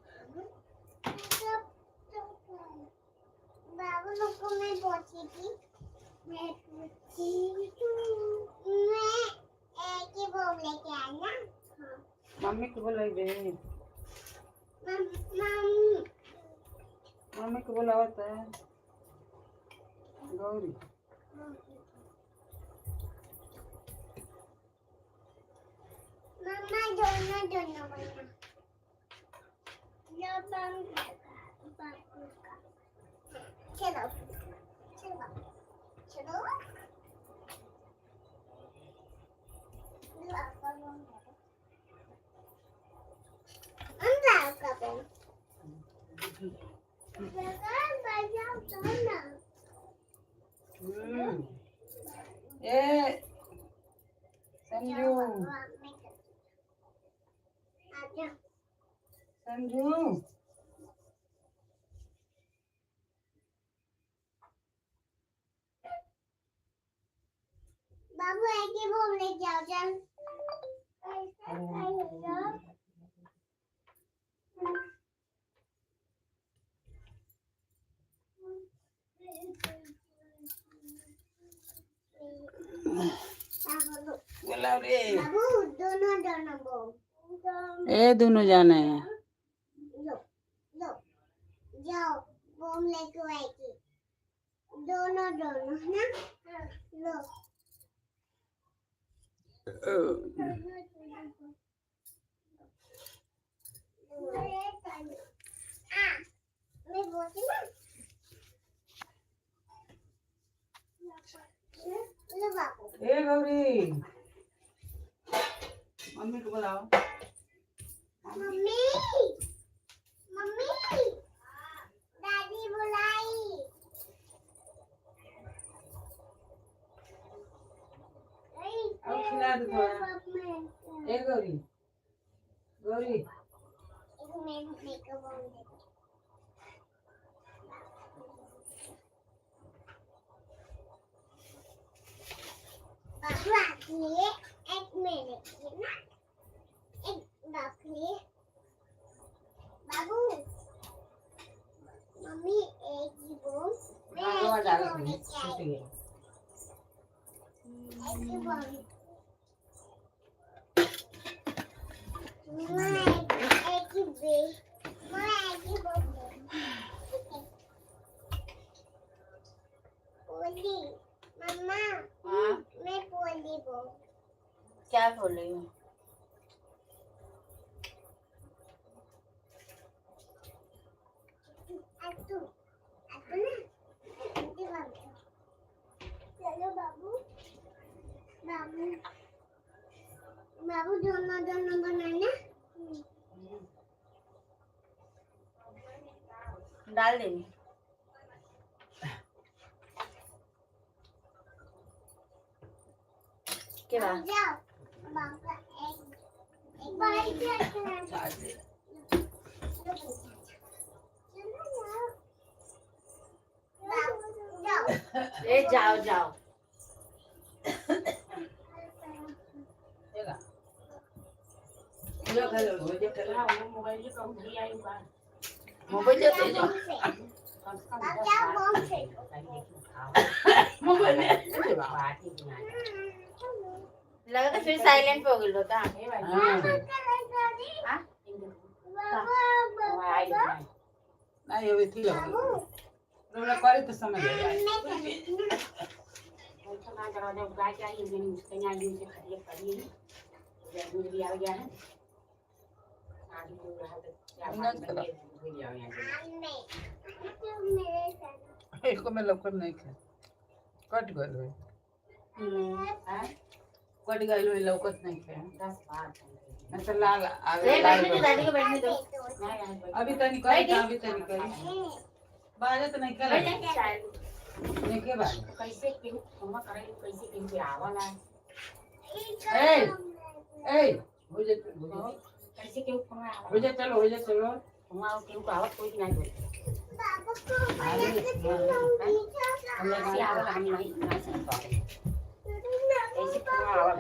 B: बाबू लोग को मैं पूछी थी मैं एक ही बोले क्या ना
A: मम्मी को बोला बहन मम्मी को बोला होता है गौरी
B: मम्मा दोनों दोनों बना लो बाबू का चलो चलो चलो अंदर का पेन जगह बजाओ तो ना
A: ए संजू संजू
B: बाबू एक ही बोल ले जाओ चल
A: बोला रे
B: बाबू दोनों दोनों बोल
A: ए दोनों जाने हैं
B: लो लो जाओ बोल लेके आएगी दोनों दोनों ना लो मैं बोलती ना लो बाबू
A: ए गौरी मम्मी को बुलाओ
B: मम्मी मम्मी दादी बुलाई
A: अब खिला दो थोड़ा ए गौरी गौरी
B: एक मिनट को बोल दे बाबू आखिरी एक मिनट ना एक बाखरी बाबू मम्मी एक ही बोल मैं एक ही बोल लेके आई एक ही बोल मैं एक ही बोल बोली मम्मा
C: हाँ
B: मैं बोली बोल
C: क्या बोल रही हूँ
B: अतु अतु ना आंटी बाबू चलो बाबू बाबू बाबू दोनों दोनों बनाना
C: डाल देंगे क्या
B: जाओ बाबा एक बाइक
C: ए जाओ जाओ
A: जो कर हो जो कर
C: हाँ वो मोबाइल के कम भी आई होगा
A: मोबाइल जो दे जो
C: कम से कम 10 बार
A: मोबाइल में दे बा
C: बात ही नहीं लगा तो फिर साइलेंट हो गइल होता ए भाई हां आई नहीं
A: ना ये भी ठीक है रोला करे तो समझ आ जाए
C: अच्छा ना जरा जब गाय के आई मैंने उसके यहाँ यूं से खरीद करी जब दूध भी आ गया है आज दूध रहा तो क्या बात है दूध आ गया
A: इसको मैं लवकर नहीं खा कट गल है
C: हां
A: कट गल है लवकर नहीं खा
C: 10 बार
A: मैं तो लाल
C: ले
A: लाल
C: बैठने दादी को बैठने दो
A: अभी तनी कर अभी तनी कर बाजे तो नहीं कर नहीं के बाजे
C: कैसे क्यों मम्मा करे कैसे क्यों के आवाला
A: ए ए हो जा
C: कैसे क्यों फोन आवा
A: हो जा चलो
C: मम्मा क्यों को आवाज कोई नहीं बोलती
A: हमने
C: कैसे आवाज हम नहीं सुन पाते कैसे फोन आवाज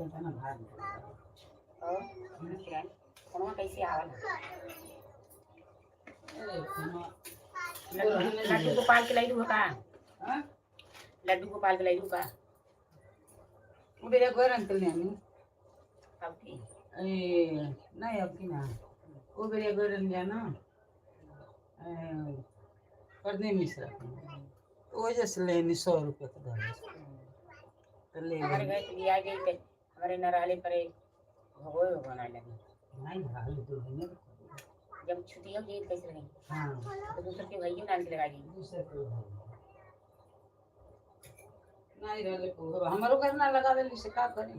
A: ना भाग
C: और फोन कैसे आवाज लड्डू गोपाल के लाई दूँ का
A: हां
C: लड्डू गोपाल के लाई दूँ का
A: उधर घर अंकल ने नहीं
C: अब की
A: ए नहीं अब की ना वो बेरे घर न जाना करने मिश्रा वो जैसे लेनी 100 रुपए का घर तो ले
C: हमारे घर से लिया गई थे हमारे नराले पर भगोए बना लगे
A: नहीं हाल तो है
C: जब छुट्टी हो गई कैसे रहेंगे
A: हां
C: तो दूसरे के भाइयों नाम के लगा दी
A: दूसरे को नहीं रहले को हमारो घर ना लगा देली से का करी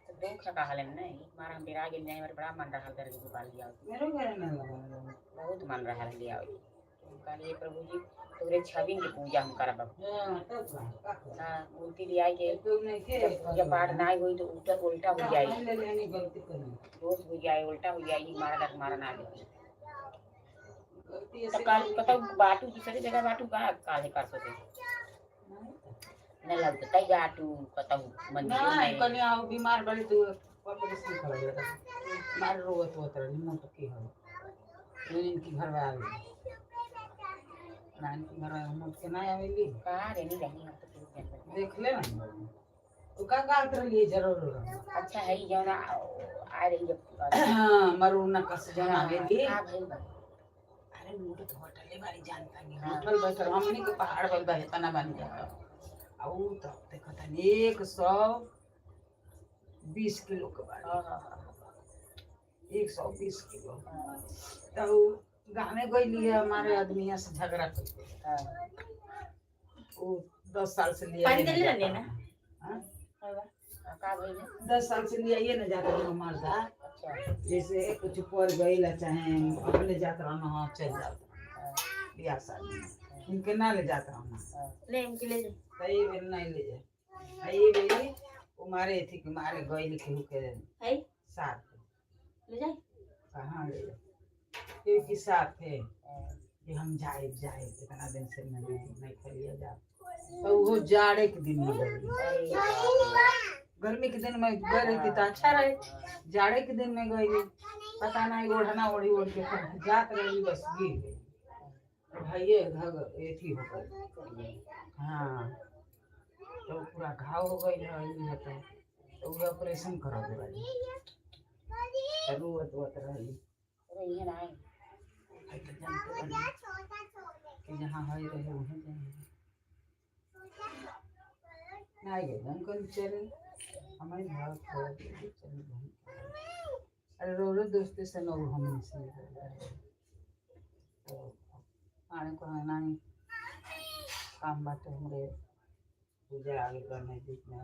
C: तो दुख का हाल है नहीं मारा हम बिरा गेल नहीं हमारे बड़ा मन रहा कर के गोपाल लिया
A: मेरो घर ना लगा
C: बहुत मन रहा है लिया काली प्रभु जी तोरे छवि की पूजा हम करब
A: हां तब का
C: हां उल्टी लिया के
A: तो नहीं के
C: पूजा पाठ ना हुई तो उल्टा हो जाएगी
A: ले लेनी गलती करी
C: रोज हो जाए उल्टा हो जाएगी मारा तक मारा ना दे
A: गलती
C: तो काल कत बाटू दूसरी जगह बाटू का काले कर सके न लगता बाटू कत मंदिर
A: नहीं
C: नहीं
A: कने आओ बीमार बड़ी तू ऑपरेशन कर ले मार रोत होत रही मोट की हो इनकी घर में आवे रानी की घर में मोट के ना आवेली
C: कहां रहनी रहनी हम तो
A: देख ले ना तो का काट रही जरूर
C: अच्छा है जो ना आ रही है
A: हां मरुना कस जन आवेली
C: हां भाई
A: अरे मोट तो होटल बारी जानता नहीं होटल बैठल हमनी के पहाड़ पर बहतना बन गया आउ तो देखो तन 120 किलो के बारी
C: हां हां
A: 120 किलो तो गाँव में गई है हमारे आदमी से झगड़ा करके
C: हां
A: वो 10 साल से लिया
C: पानी दे ले ना
A: हां
C: का भाई
A: 10 साल से लिया ये न जाता हमारा
C: अच्छा
A: जैसे कुछ पर गई चाहे अपने जात रहना हाँ चल जाता ब्याह शादी इनके ना ले जाता रहना
C: ले इनके ले
A: सही बेर नहीं ले जाए आई बेरी वो मारे थी कि मारे गई लिखे हुके
C: है
A: साथ
C: ले जाए
A: कहाँ ले जाए एक ही साथ है कि हम जाए इतना दिन से नहीं खलिया जा तो वो जाड़े के दिन में गई गर्मी के दिन में गई रहती तो अच्छा रहे जाड़े के दिन में गई पता नहीं ओढ़ना ओढ़ी ओढ़ के जात रही बस गिर गई भाइये घग एथी हो गई हाँ तो पूरा घाव हो गई है तो वो ऑपरेशन करा दे रही रोत रही
C: अरे ये ना है
A: कि जहाँ है रहे वहीं जाएंगे नहीं गए अंकल चले हमारे भाव थोड़ा चले अरे रो दोस्ती से नो हम से तो आने को नानी काम बात हमारे पूजा आगे करने बीच में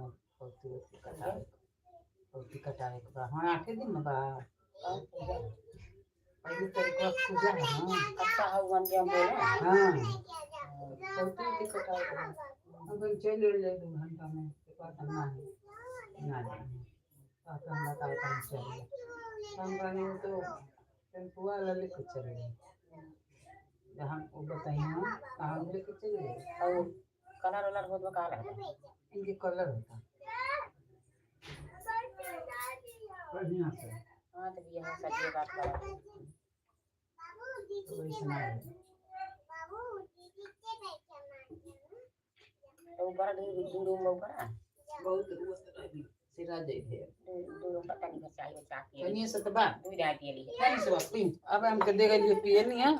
A: होती कटावे के बाद हाँ 8 दिन में बा पहली तारीख को पूजा है ना
C: अच्छा है वन जम बोले
A: हाँ होती कटावे के बाद अगर चले ले 2 घंटा में पता ना है ना पापा हम बताए काम चले हम बने तो टेम्पो वाला लेके चले जहाँ वो बताइए ना कहाँ लेके चले गए
C: और कलर वलर बहुत बका लगता
A: इनके कलर होता बढ़िया से
C: हाँ तो ये है सच्ची बात कर तो ऊपर दूर ऊपर
A: बहुत सिरा दे दे
C: दूर पता नहीं चाहिए चाहती है
A: कनिए से तो बात
C: दूध आती है
A: नहीं से बात पी अब हम के देगा लिए पिए नहीं है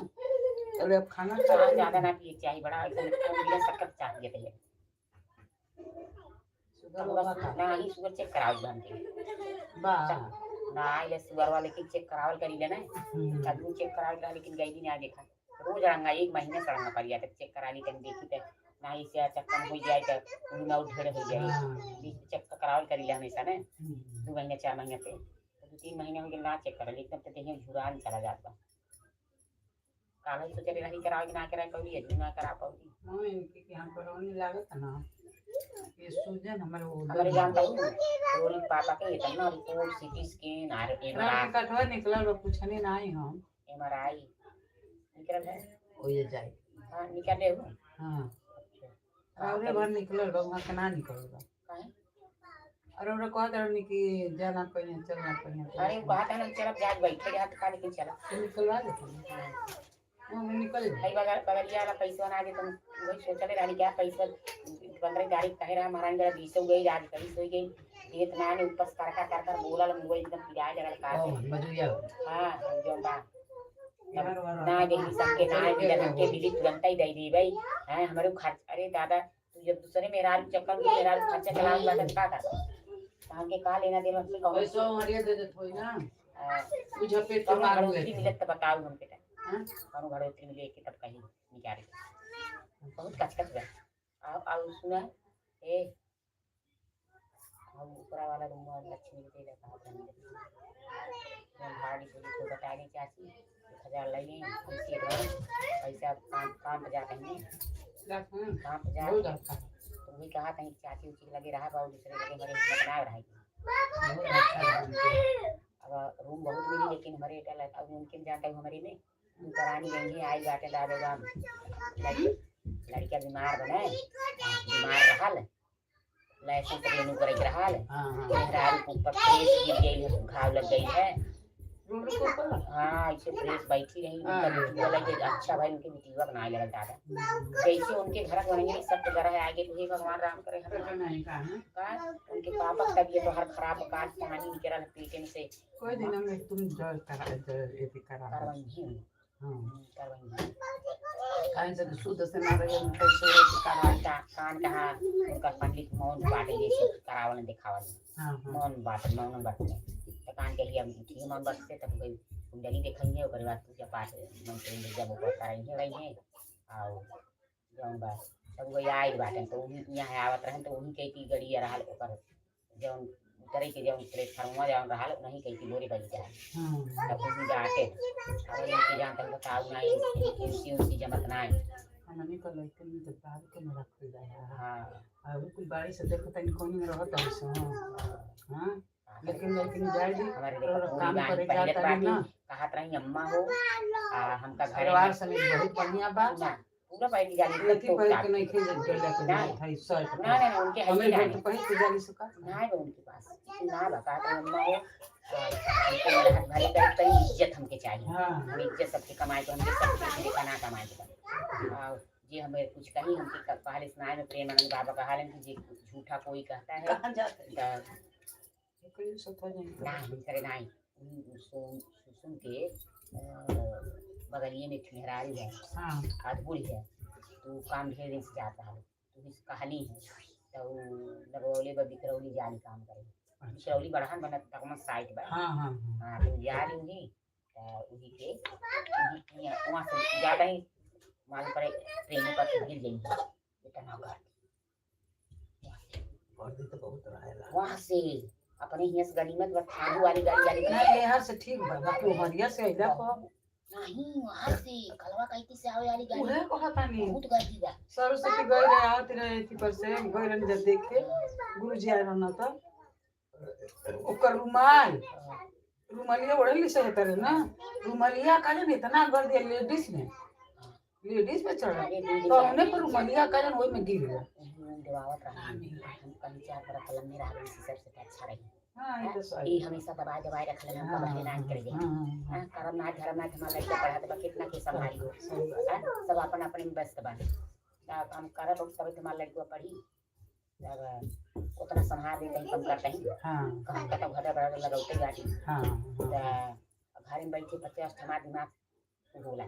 A: चलो अब खाना खा
C: चाय ज्यादा ना पिए चाहिए बड़ा एकदम बिना शक्कर चाहिए तो शुगर ना ही शुगर चेक कराओ जान के
A: वाह
C: ना ये शुगर वाले की चेक करावल करी लेना दूध चेक करावल लेकिन गई दिन आ देखा रोज रंगा एक महीने सड़ंगा पर या चेक करा ली तक देखी तक ना इसे चक्कर हो जाए तो उन और ढेर हो जाए बीच चेक करावल करी ले हमेशा ना 2 महीने 4 महीने पे तो 2-3 महीने हो गए ना चेक कर एकदम तो देह झुरान चला जाता काले सोचे रही कराओ ना करा कभी ना करा पाऊंगी
A: हां इनके के हम पर नहीं लागत ना ये सूजन
C: हमारे जानता हूँ रोरी पापा के इतना report CT scan are MRI
A: कटवा निकला लो कुछ नहीं नहीं हम
C: एमआरआई निकल है
A: हो ये जाए
C: हां निकल दे
A: हां अरे भर निकल लो वहां के ना निकलेगा
C: काहे
A: अरे उन्हें कहा था कि जाना पड़े चलना पड़े
C: अरे बात है ना चल जाज बैठे हाथ का लेकिन चला
A: निकलवा दे वो निकल
C: भाई बगलिया वाला पैसा ना दे तुम वही सोचले रानी क्या पैसा 15 तारीख कहे रहा महारानी जरा 20 हो गई आज 20 हो गई देत ना ने उपस कर बोला मोबाइल एकदम पिया जरा का
A: बजुया
C: हां जो बा ना दे सबके ना दे के बिली तुरंत ही दे दी भाई हैं हमारे खर्च अरे दादा तू जब दूसरे मेरा चक्कर में मेरा खर्चा चलाऊंगा तो क्या कर ताके का लेना देना से कहो
A: पैसा हरिया दे दे थोड़ी ना बुझा पेट
C: तो
A: मार
C: ले मिलत तो बताओ हम बेटा
A: हां
C: कानू घड़ो उतरी मिले के तब कहीं निकाल बहुत कच गया आओ सुना ए हम ऊपर वाला रूम में लक्ष्मी के लगा हम भाड़ी को बता दी चाची 1000 लगे हमसे पैसा 5,000 कहीं 5,000
A: हो जाता है
C: तुम भी कहा कहीं चाची उची लगे रहा बाबू दूसरे लगे हमारे हिम्मत ना रहा अब रूम बहुत मिली लेकिन हमारे अब मुमकिन जानता हूँ हमारी में करानी गई आई बाटे दादा लड़का बीमार बने बीमार रहल लाइसेंस रिन्यू करे रहल मेहरारू के ऊपर प्रेस गिर गई है घाव लग गई है
A: रोड के ऊपर
C: हाँ ऐसे प्रेस बैठी रही बोला कि अच्छा भाई उनके बिटिया बनाए लगा दादा जैसे उनके घर बनेंगे सब तो घर है आगे तो भगवान राम करे
A: नहीं का
C: उनके पापा का तबीयत तो हर खराब काट पानी निकल पेटे में से
A: कोई दिन में तुम जल करा
C: करवाई
A: काहे से शुद्ध से ना रहे कैसे
C: कान कहाँ उनका पंडित मौन बाटे जैसे करावल दिखावल मौन बाटे तो कान के ही हम ठीक मौन बाटे से तब कोई कुंडली देखेंगे और बाद पूजा पाठ मंत्र जब वो कराएंगे रही है और जौन बा सब कोई आई बाटे तो उन्हीं यहाँ आवत रहे तो उन्हीं कही की गड़ी रहल ओकर जौन करे के जौन प्लेटफार्म जौन रहल नहीं कही की बोरी बजी जाए तब उसी जाके और इनके जान तक बताऊ ना इनसी जमत ना
A: हमनी को लइके में तो बाहर के में रख दे
C: हां
A: अब कोई बाड़ी से देखो तनी कोनी में रहत है हां लेकिन जाए दी काम करे जाता है ना
C: कहत रही अम्मा हो हमका घर
A: परिवार समेत बहुत बढ़िया बात
C: पूरा पैदी जाली
A: लड़की पर के नहीं खेल गया के था शर्ट
C: ना उनके हमें
A: नहीं पहन के जाली सका
C: ना है उनके पास ना बता तो अम्मा हो हमको भले कर इज्जत हमके चाहिए हम इज्जत सबके कमाए तो हमके सबके खाना कमाए तो जी हमें कुछ कहीं हमके पहले स्नान में प्रेमानंद बाबा कहा लें कि जी झूठा कोई कहता है
A: कहां जाता है कोई सोता नहीं
C: करे नहीं सुन के बगलिए में ठहरारी है आज बुढ़ी है तू काम ढेर दिन से जाता है तू इस कहानी है तो लगौले बिकरौली जाली काम करे बिकरौली बढ़ान बना तकमन साइड बा हां तो जाली हुई उही के वहां से ज्यादा ही मालूम पड़े ट्रेन पर गिर गई इतना घर
A: तो बहुत रहेला
C: वहां से अपने हियस गनीमत व ठाडू वाली गाड़ी
A: ना यहाँ से ठीक बा बाकी हरिया से आइला को
C: नहीं वहां से कलवा कहती से आवे वाली गाड़ी
A: उहे कहता नहीं
C: बहुत गर्दी बा
A: सरस्वती गई रहे आते रहे थी पर से गई रहे जब देखे गुरुजी आए रहना था ओकर रुमालिया ओढ़ली से होता रहे ना रुमालिया का जन इतना गर्दी लेडीज में चढ़ा तो हमने पर रुमालिया का जन ओई में गिर गया
C: देवावत रहा हम कहीं चार पर कलम में रहा इसी सबसे अच्छा रही
A: हाँ ये तो
C: ये
A: सही है।
C: हमेशा दबाए दबाए रख लेना
A: हाँ,
C: हमका बहने ना करे दे
A: हाँ,
C: करम ना धर्म ना हमारा लड़का पढ़ा तो कितना के संभाली हो
A: सही बात है।
C: सब अपन अपने में व्यस्त बा काम करब तब तुम्हारा लड़का पढ़ी तब उतना संभाल दे कहीं कम करते हैं
A: हाँ
C: कहाँ का तो घर बड़ा लगौते गाड़ी
A: हाँ हाँ
C: घर में बैठे 50 हमारा दिमाग होला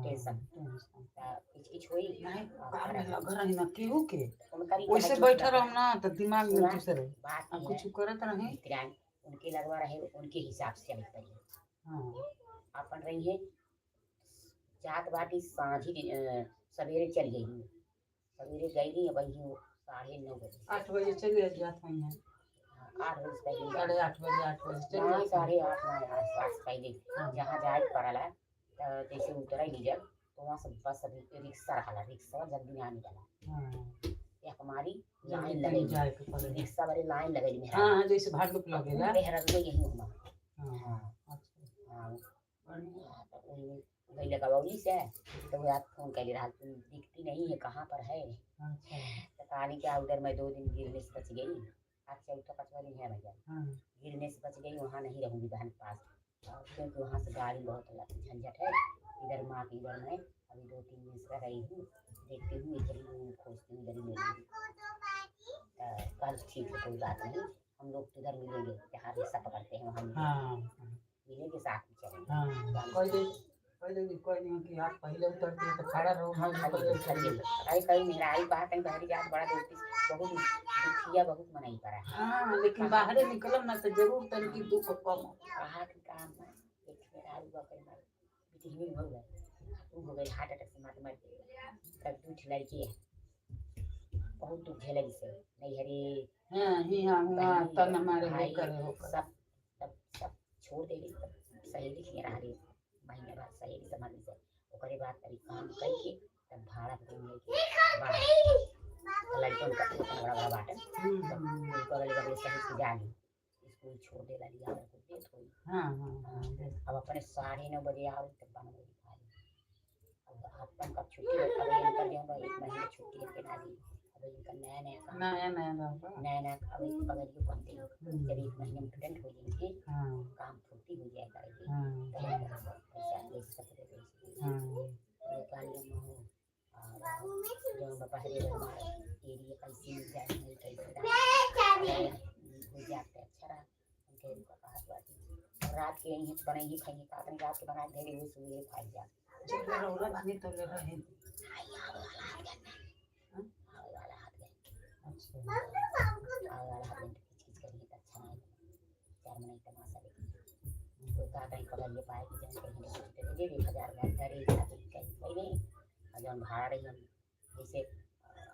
C: टेंशन किच किच होई
A: नहीं काम में लग रही ना केहू के
C: उनकरी
A: वैसे बैठा रहो ना तो दिमाग में दूसरे
C: बात
A: अब कुछ करत रहे
C: मित्रान उनके लगवा रहे उनके हिसाब से चलत रही
A: हाँ
C: अपन रही है जात बाटी सांझी सवेरे चल गई सवेरे गई नहीं वही 9:30 बजे
A: 8 बजे चले जात हुई है
C: 8 बजे पहले
A: 8:30 बजे 8 बजे चले
C: नहीं 8:30 आस पहले जहाँ जाए पड़ला जैसे उतरा लीजर तो वहाँ से बस रिक्शा रहा रिक्शा जल्दी ना निकला हमारी लाइन लगे रिक्शा वाले लाइन लगे मेरा
A: हाँ जैसे भाग लगेला
C: मेरा यही हुआ
A: हाँ
C: हाँ वही लगावली से तो वो आप फोन कर रहा तुम दिखती नहीं है कहाँ पर है तो कहानी क्या उधर मैं 2 दिन गिरने से बच गई आज 4-5वां दिन है भैया गिरने से बच गई वहाँ नहीं रहूँगी बहन के पास क्योंकि वहाँ से गाड़ी बहुत झंझट है इधर माँ की इधर मैं अभी 2-3 दिन से रह रही हूँ देखती हूँ इधर ही खोजती हूँ इधर ही मिलेगी कल ठीक है कोई बात नहीं हम लोग तो इधर मिलेंगे जहाँ रिक्शा पकड़ते हैं वहाँ मिलेंगे साथ में चलेंगे
A: पहले कोई नहीं कि आप पहले उतरते तो खड़ा रहो
C: हम अरे कहीं मेरा आई बात है बहरी जात बड़ा दोस्ती बहुत दुखिया बहुत मनाई पड़ा
A: हाँ लेकिन बाहर निकलम ना तो जरूर तन की दुख कम
C: बाहर के काम में एक मेरा हुआ कर मार बिजली हो गए हो गई हार्ट अटैक से मर गई तब दूठ लड़की है बहुत दुख झेले जिसे नहीं हरे
A: हाँ ही हाँ तन हमारे
C: भाई
A: करे हो
C: सब छोड़ दे रही सही लिखी रहा रही महीने बाद सही समझ से ओकरे बाद करी काम करके तब भाड़ा रूम लेके लड़कों का बड़ा बड़ा बाटन उनको अगले बगले सही से जानी स्कूल छोड़ दे लिया को दे थोड़ी अब अपने 9:30 बजे आओ तब 12 बजे खाली अब अपन का छुट्टी अब इनका जाऊंगा 1 महीने छुट्टी के ना दी अब इनका नया अब एक पगड़ के बनते जब 1 महीने में पेटेंट हो जाएंगे काम फुर्ती हो जाए करेगी पैसा ले सकते जो बाहरी एरिया कैसे मिल जाए नहीं कैसे हो जाते अच्छा रहा उनके उनका बात बात रात के यहीं बनाएंगे खाएंगे काटने रात के बना धीरे हुए सुबह खाई जा
A: जब रोला बनी तो ले रहे
C: वाला हाथ गए
A: अच्छा
C: वाला हाथ गए किच करिए अच्छा नहीं 4 महीने तमाशा देखिए कोई का कहीं पकड़ ले पाए कि जैसे कहीं दे 1000 बात करे कहीं नहीं जब भाड़ा रही हम जैसे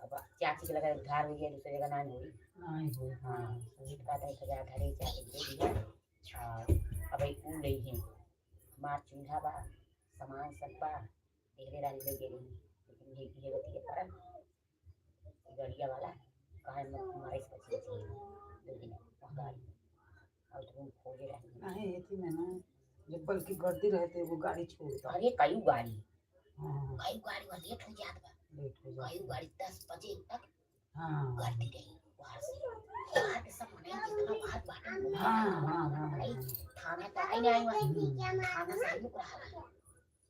C: अब चाची के लगा उधार हो गया दूसरी जगह ना हुई हाँ का 1000 घरे चाची दे दिया अब एक पूल रही है हमार चूल्हा बा सामान सब बा ढेरे रानी ले गई लेकिन ये गति है पर गड़िया वाला कहाँ में हमारे से बची बची 2 दिन गाड़ी और तुम खोजे रही
A: नहीं थी मैं ना जब बल्कि गर्दी रहते वो गाड़ी छोड़ता
C: अरे कई गाड़ी वाला लेट हो जाता कई गाड़ी 10 बजे तक गर्दी रही बाहर से सब मने जितना बात बात थाना तो आई नहीं थाना से ही रहा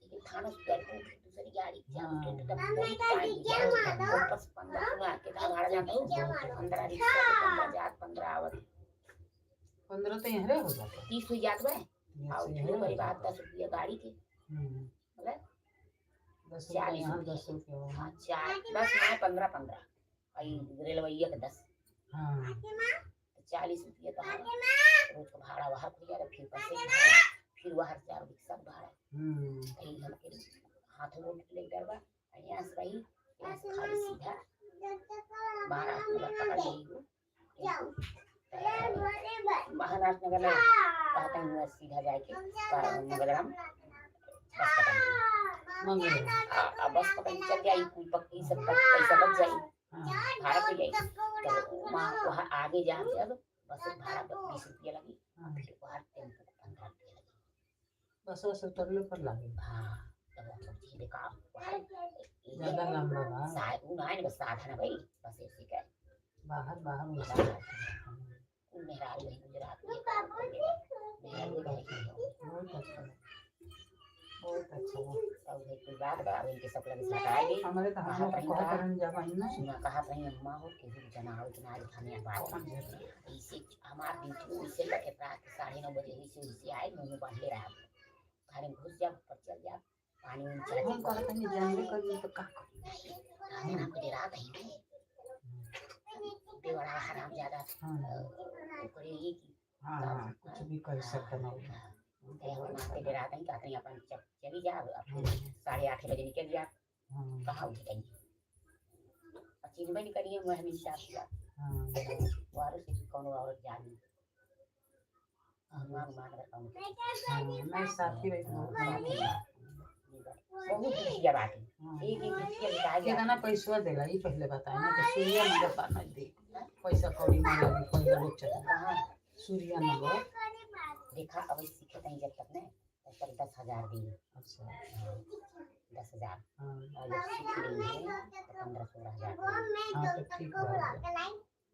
C: लेकिन थाना से दूसरी गाड़ी तब बहुत टाइम वापस 15 के भाड़ा जाता है 15 रिक्शा 15 जात 15 आवत
A: 15 तो यहाँ हो जाता
C: 30 हो जात बे और फिर बड़ी बात 10 रुपया गाड़ी के मतलब
A: 10 रुपया
C: हाँ 10 में 15 आई रेलवैया के 10 तो 40 रुपया तो रोज का भाड़ा वहाँ खुल जाएगा फिर पैसे फिर वहाँ 4 रिक्शा भाड़ा कहीं हम के हाथ में ले डरवा यहाँ से रही यहाँ से खाली सीधा 12 मिनट पकड़ ली महाराष्ट्र नगर में कहते हैं सीधा जाके नगरम बस पकड़ चल जाए पक्की सब पैसा बच जाए भाड़ा पे जाए तो वहाँ आगे जा जब बस भाड़ा 20 रुपया लगी फिर वहाँ टेम्पो 15 रुपया लगी
A: बस उतरले पर लगे
C: हाँ तब हम सब चीजें काम
A: ज्यादा लंबा बा
C: साधन बस साधन भाई बस ऐसे क्या
A: बाहर
C: मेहरारू नहीं गुजरात तब है कोई बात बा इनके सब लगे हटाए गई
D: हमारे तो हम लोग कहा करन जाबन ना
C: सुना कहा रही अम्मा हो कि जना हो जना खाने बात इसे हमार ड्यूटी इसे लगे रात 9:30 बजे इसे आए मुंह बांध ले रहा घर में घुस जा पर चल जा पानी में चला
D: हम कहते हैं जानले कर तो का
C: हम आपके रात है बड़ा हराम ज्यादा करे ये कि
D: हां कुछ भी कर सकते ना
C: मारते डरा नहीं कहते हैं अपन चली जा अपने 8:30 बजे निकल जा कहाँ उठ गई 25 बजे करिए मैं हमेशा वारो से कौन औरत जानी हमार मान कर
D: मैं साथी
C: बहुत खुशियाँ बात एक खुशियाँ बताया
D: कितना पैसा देगा ये पहले बताए ना तो सूर्या नगर पर नहीं दे पैसा कौड़ी मांगा पहले लोग चला सूर्या नगर
C: देखा अब सीखे नहीं जब तक ने तब तक 10,000 दी
D: अच्छा
C: 10,000 और जब सीख लेंगे तो 15-16,000
D: हाँ तो ठीक है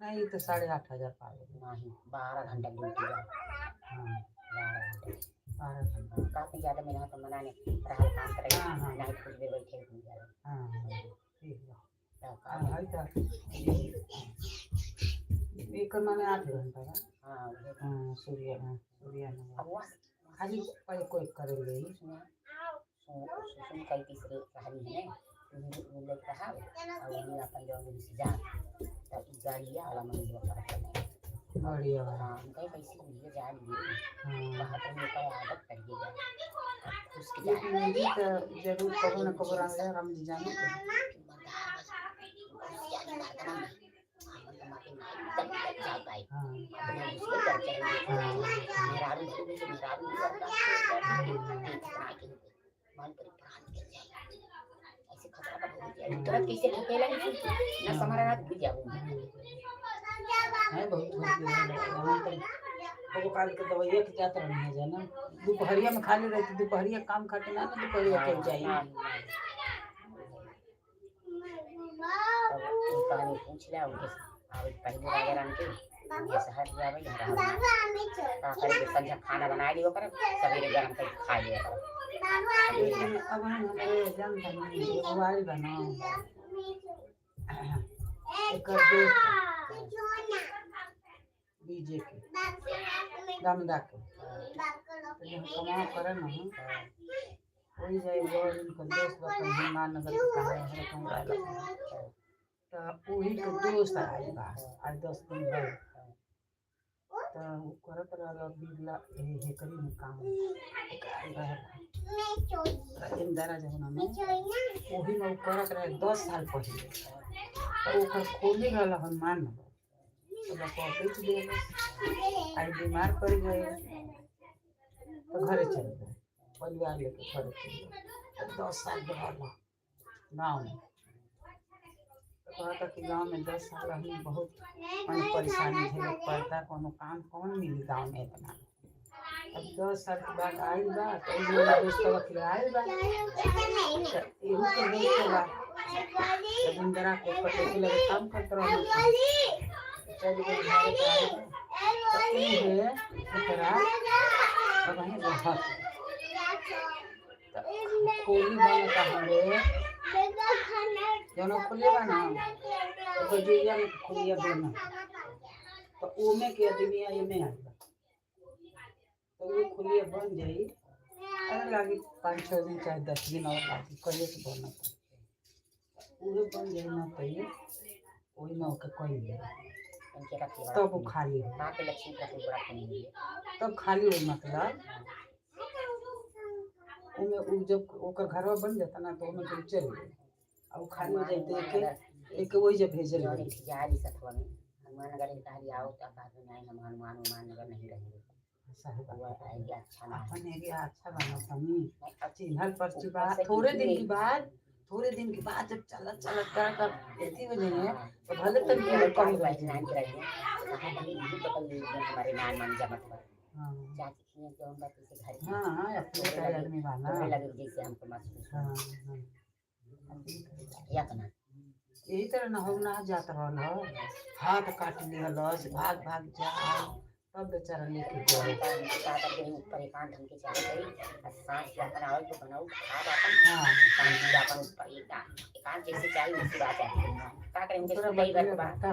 D: नहीं तो 8,500 पाए
C: नहीं 12 घंटा ड्यूटी
D: हाँ
C: 12 घंटा काफी ज्यादा मेहनत मनाने रहा काम करेंगे नहीं कुछ भी बैठे हो जाए
D: हाँ ठीक है
C: तब
D: हाँ एक माने 8 घंटा ना
C: हाँ
D: सूर्या नगर
C: अब
D: खाली कोई करे ले
C: सुन कई तीसरे कहानी है वो लोग कहा और वही अपन जो से जा तब गाड़िया वाला मन जो कर
D: बढ़िया
C: हां कई कैसे लिए जा लिए वहां पर मेरे को आदत पड़ गई उसकी
D: लेकिन ये तो जरूर कबो न कबो रंगे हम जाने
C: तुरंत कैसे ठोकेला ना समारा रात गिर जाऊंगी
D: है बहुत वो काल के दवाइया के जात रहने जाना दोपहरिया में खाली रहती दोपहरिया काम खाते ना दोपहरिया चल जाए
C: कहानी पूछ लिया उनके और पहले राजा राम के ये शहर जावे घर करे संध्या खाना बना दियो कर सवेरे गरम कर खा लिया कर
D: अब हम जानता नहीं मोबाइल बनाओ एक डीजे के दमदा के हम कमा करे ना वही जाए और इनका दोस्त बता हिमान नगर का है कमरा तो वही के दोस्त आए बस आज 10 दिन भर तो करत रहा बिगला हे करी में काम इंदिरा जमुना में वही में करत रहे 10 साल पहले तो ओकर खोली रहल हनुमान नगर तो लोग बेच दिए आई बीमार पड़ गए तो घरे चल गए परिवार लेके घरे चल गए 10 साल रहल गाँव में कहता कि गांव में 10 साल हमें बहुत परेशानी झेले पड़ता कोनो काम कौन मिली गांव में इतना अब 10 साल के बाद आइल बा तो मेरा दोस्त के आइल बा यही के दोस्त बा इंदिरा के पटे के लगे काम करते रहो चल गए घर पे तो ये एकरा अब है बहुत कोली बनता हमारे दोनों खुले बना तो जुलिया में खुलिया बना तो ओमे के दुनिया ये में आएगा तो ये खुलिया बन जाई अरे लागी 5-6 दिन चाहे 10 दिन और लागी कहिए से बनना पूरे बन जाए ना तो ये वही ना के कोई तब वो खाली तब खाली हो मतलब उनमें जब ओकर घरवा बन जाता ना तो उनमें तो चल गए अब खाली हो जाते एक वही जब भेजल
C: जारी सतवा में हनुमान नगर में कहा आओ तब बाद में आए हम हनुमान नगर नहीं रहेंगे हुआ आएगा अच्छा ना
D: अपन एरिया अच्छा बना था चिन्हल पर्ची बात थोड़े दिन के बाद जब चलत कर इतनी वजह है तो भले तक कम
C: नाम कराइए हमारे नाम मान जा मतलब चाची की जो हम बात से घर
D: हां अपने आदमी वाला
C: लगे जैसे हमको महसूस हां या कना
D: यही तरह ना हो ना जात रहल हाथ काट लिहल भाग जा अब बेचारा लेके
C: तो
D: गए।
C: हमके का कर गई ऊपर एकांत हमके चले गई सांस जाकर आवल तो बनाऊ खा अपन
D: हाँ
C: पानी जाकर ऊपर एकांत जैसे चाहिए वैसी बात है का करें उनके
D: पूरा
C: सुनई
D: बदले
C: बात
D: बाता।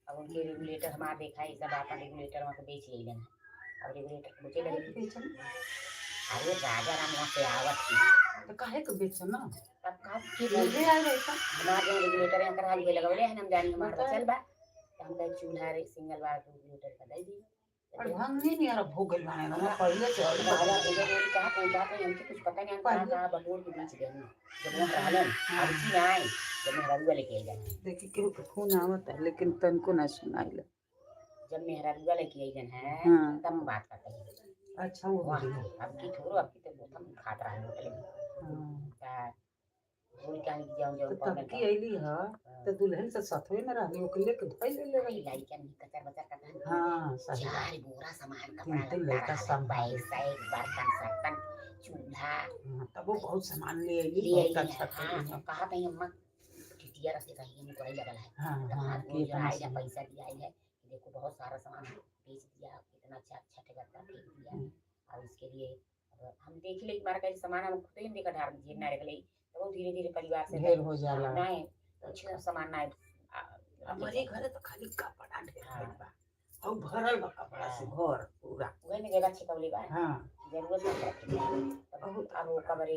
C: अब उनके रेगुलेटर हमारे देखा है सब आपन रेगुलेटर वहाँ से बेच ले लेना अब रेगुलेटर मुझे लगे अरे राजा राम वहाँ से आवत थी
D: तो काहे को बेचो ना
C: तब का
D: फिर ले आ गए था।
C: हमारे यहाँ रेगुलेटर यहाँ कर हाल लगौले हैं हम जानी हमारा
D: बताए।
C: चल बा तो हम कहे चूल्हा रे सिंगल बार रेगुलेटर का दे दी
D: और भंगी नहीं यार भोगल बने ना पहले से और
C: राजा इधर रोड कहाँ पहुँचा तो हमको कुछ पता नहीं हम कहाँ कहाँ बटोर के बीच गए जब वहाँ रहलन अब की आए जब मेहरारुआ लेके आई
D: देखी केहू के फोन आवत है लेकिन तनको ना सुनाइल।
C: जब मेहरारुआ लेके आई है
D: हाँ।
C: तब बात करते हैं
D: अच्छा वो हो गई।
C: अब की छोड़ो अब की तो बहुत हम खात रहा होटल में
D: हाँ
C: बोल के जाऊँ
D: तो
C: जाऊँ
D: तब की अइली ह तो दुल्हन से सथवे में रहली ओके लेके धोई ले रही।
C: लाई क्या नहीं कचर बचर करता
D: हाँ सही बात।
C: चार बोरा सामान
D: तीन
C: कपड़ा
D: तीन
C: लत्ता
D: लड़का
C: रहा
D: संभाल।
C: पैसा एक बर्तन सर्तन चूल्हा
D: हाँ, तब वो बहुत सामान ले अइली
C: ले
D: बहुत
C: आई
D: अच्छा
C: हाँ
D: कर।
C: कहा था अम्मा टिटिया रखे रही है कोई लगल है
D: हाँ
C: तो
D: हाँ
C: हाथ
D: कि
C: जो
D: अपना
C: आई है
D: सामान।
C: पैसा दिया है कि देखो बहुत सारा सामान बेच दिया कितना अच्छा अच्छा ठेका फेंक दिया और इसके लिए अब हम देख ले मार का सामान हम खुद ही देखा ढार दीजिए ना रख ले तो वो धीरे धीरे परिवार से
D: ढेर हो जाला।
C: नहीं कुछ सामान ना
D: हमारे घरे तो खाली कपड़ा ढेर भइल बा और भरल बा कपड़ा से घर पूरा।
C: वही में जगह छिकौली बा
D: हाँ
C: जरूरत नहीं पड़ती अब वो कबरे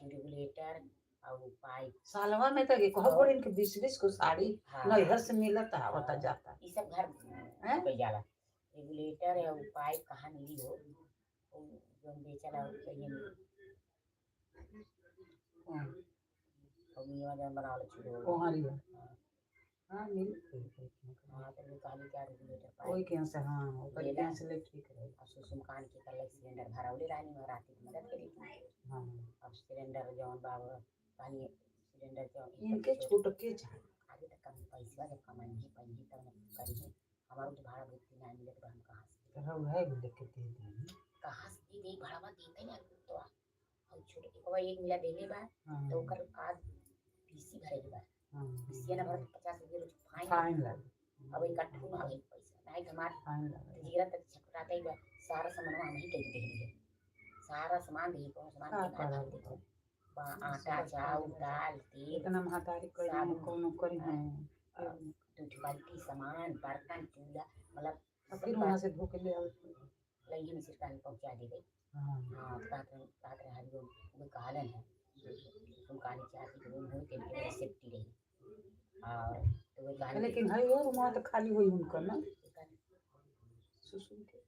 C: रेगुलेटर और पाइप
D: सालवा में तो एक हो इनके 20-20 को साड़ी नैहर से मिलता आवता जाता।
C: ये सब घर पे जाला रेगुलेटर है वो पाइप कहाँ मिली हो जो बेचला कहीं और ये जन बनावल छुड़ो
D: कोहरी हाँ मिल
C: हाँ तो वो काली क्या रेगुलेटर
D: कोई
C: पाइप
D: के से हाँ ऊपर के से ले ठीक रहे।
C: अब सुसुम कान के कर सिलेंडर भरावले रानी में राती की मदद करी
D: हाँ
C: अब सिलेंडर जौन बाबा पानी सिलेंडर जो
D: इनके छोट के चाहे
C: आगे तक कम पैसा जब कमाएंगे पैंगी तब करेंगे हमारा तो भाड़ा भुगती नहीं मिले तो हम कहाँ से
D: रहो है लेके दे दी
C: कहाँ से दे भाड़ा देते ना तो और छोटे को एक मिला देले बा तो कर आज पीसी भरे बा पीसी ना भर 50 रुपए रोज फाइन
D: लगे
C: अब इकट्ठू ना भाई पैसा नहीं हमार
D: फाइन लगे
C: जीरा तक छकराता ही बा सारा सामान हम ही दे देंगे सारा सामान दे को सामान के ना देखो आटा चावल दाल तेल
D: इतना महतारी करी कोनो करी है
C: दूध बाल्टी सामान बर्तन चूल्हा मतलब
D: फिर वहाँ से धो के ले आओ
C: लगी में सिर्फ पहुँचा दी गई हाँ बात रहा हरिओम वो कहलन है तुम कहानी चाहती कि रूम हो के सेफ्टी रही और तो वो कहानी
D: लेकिन है और वहाँ तो खाली हुई उनका ना सुसुम के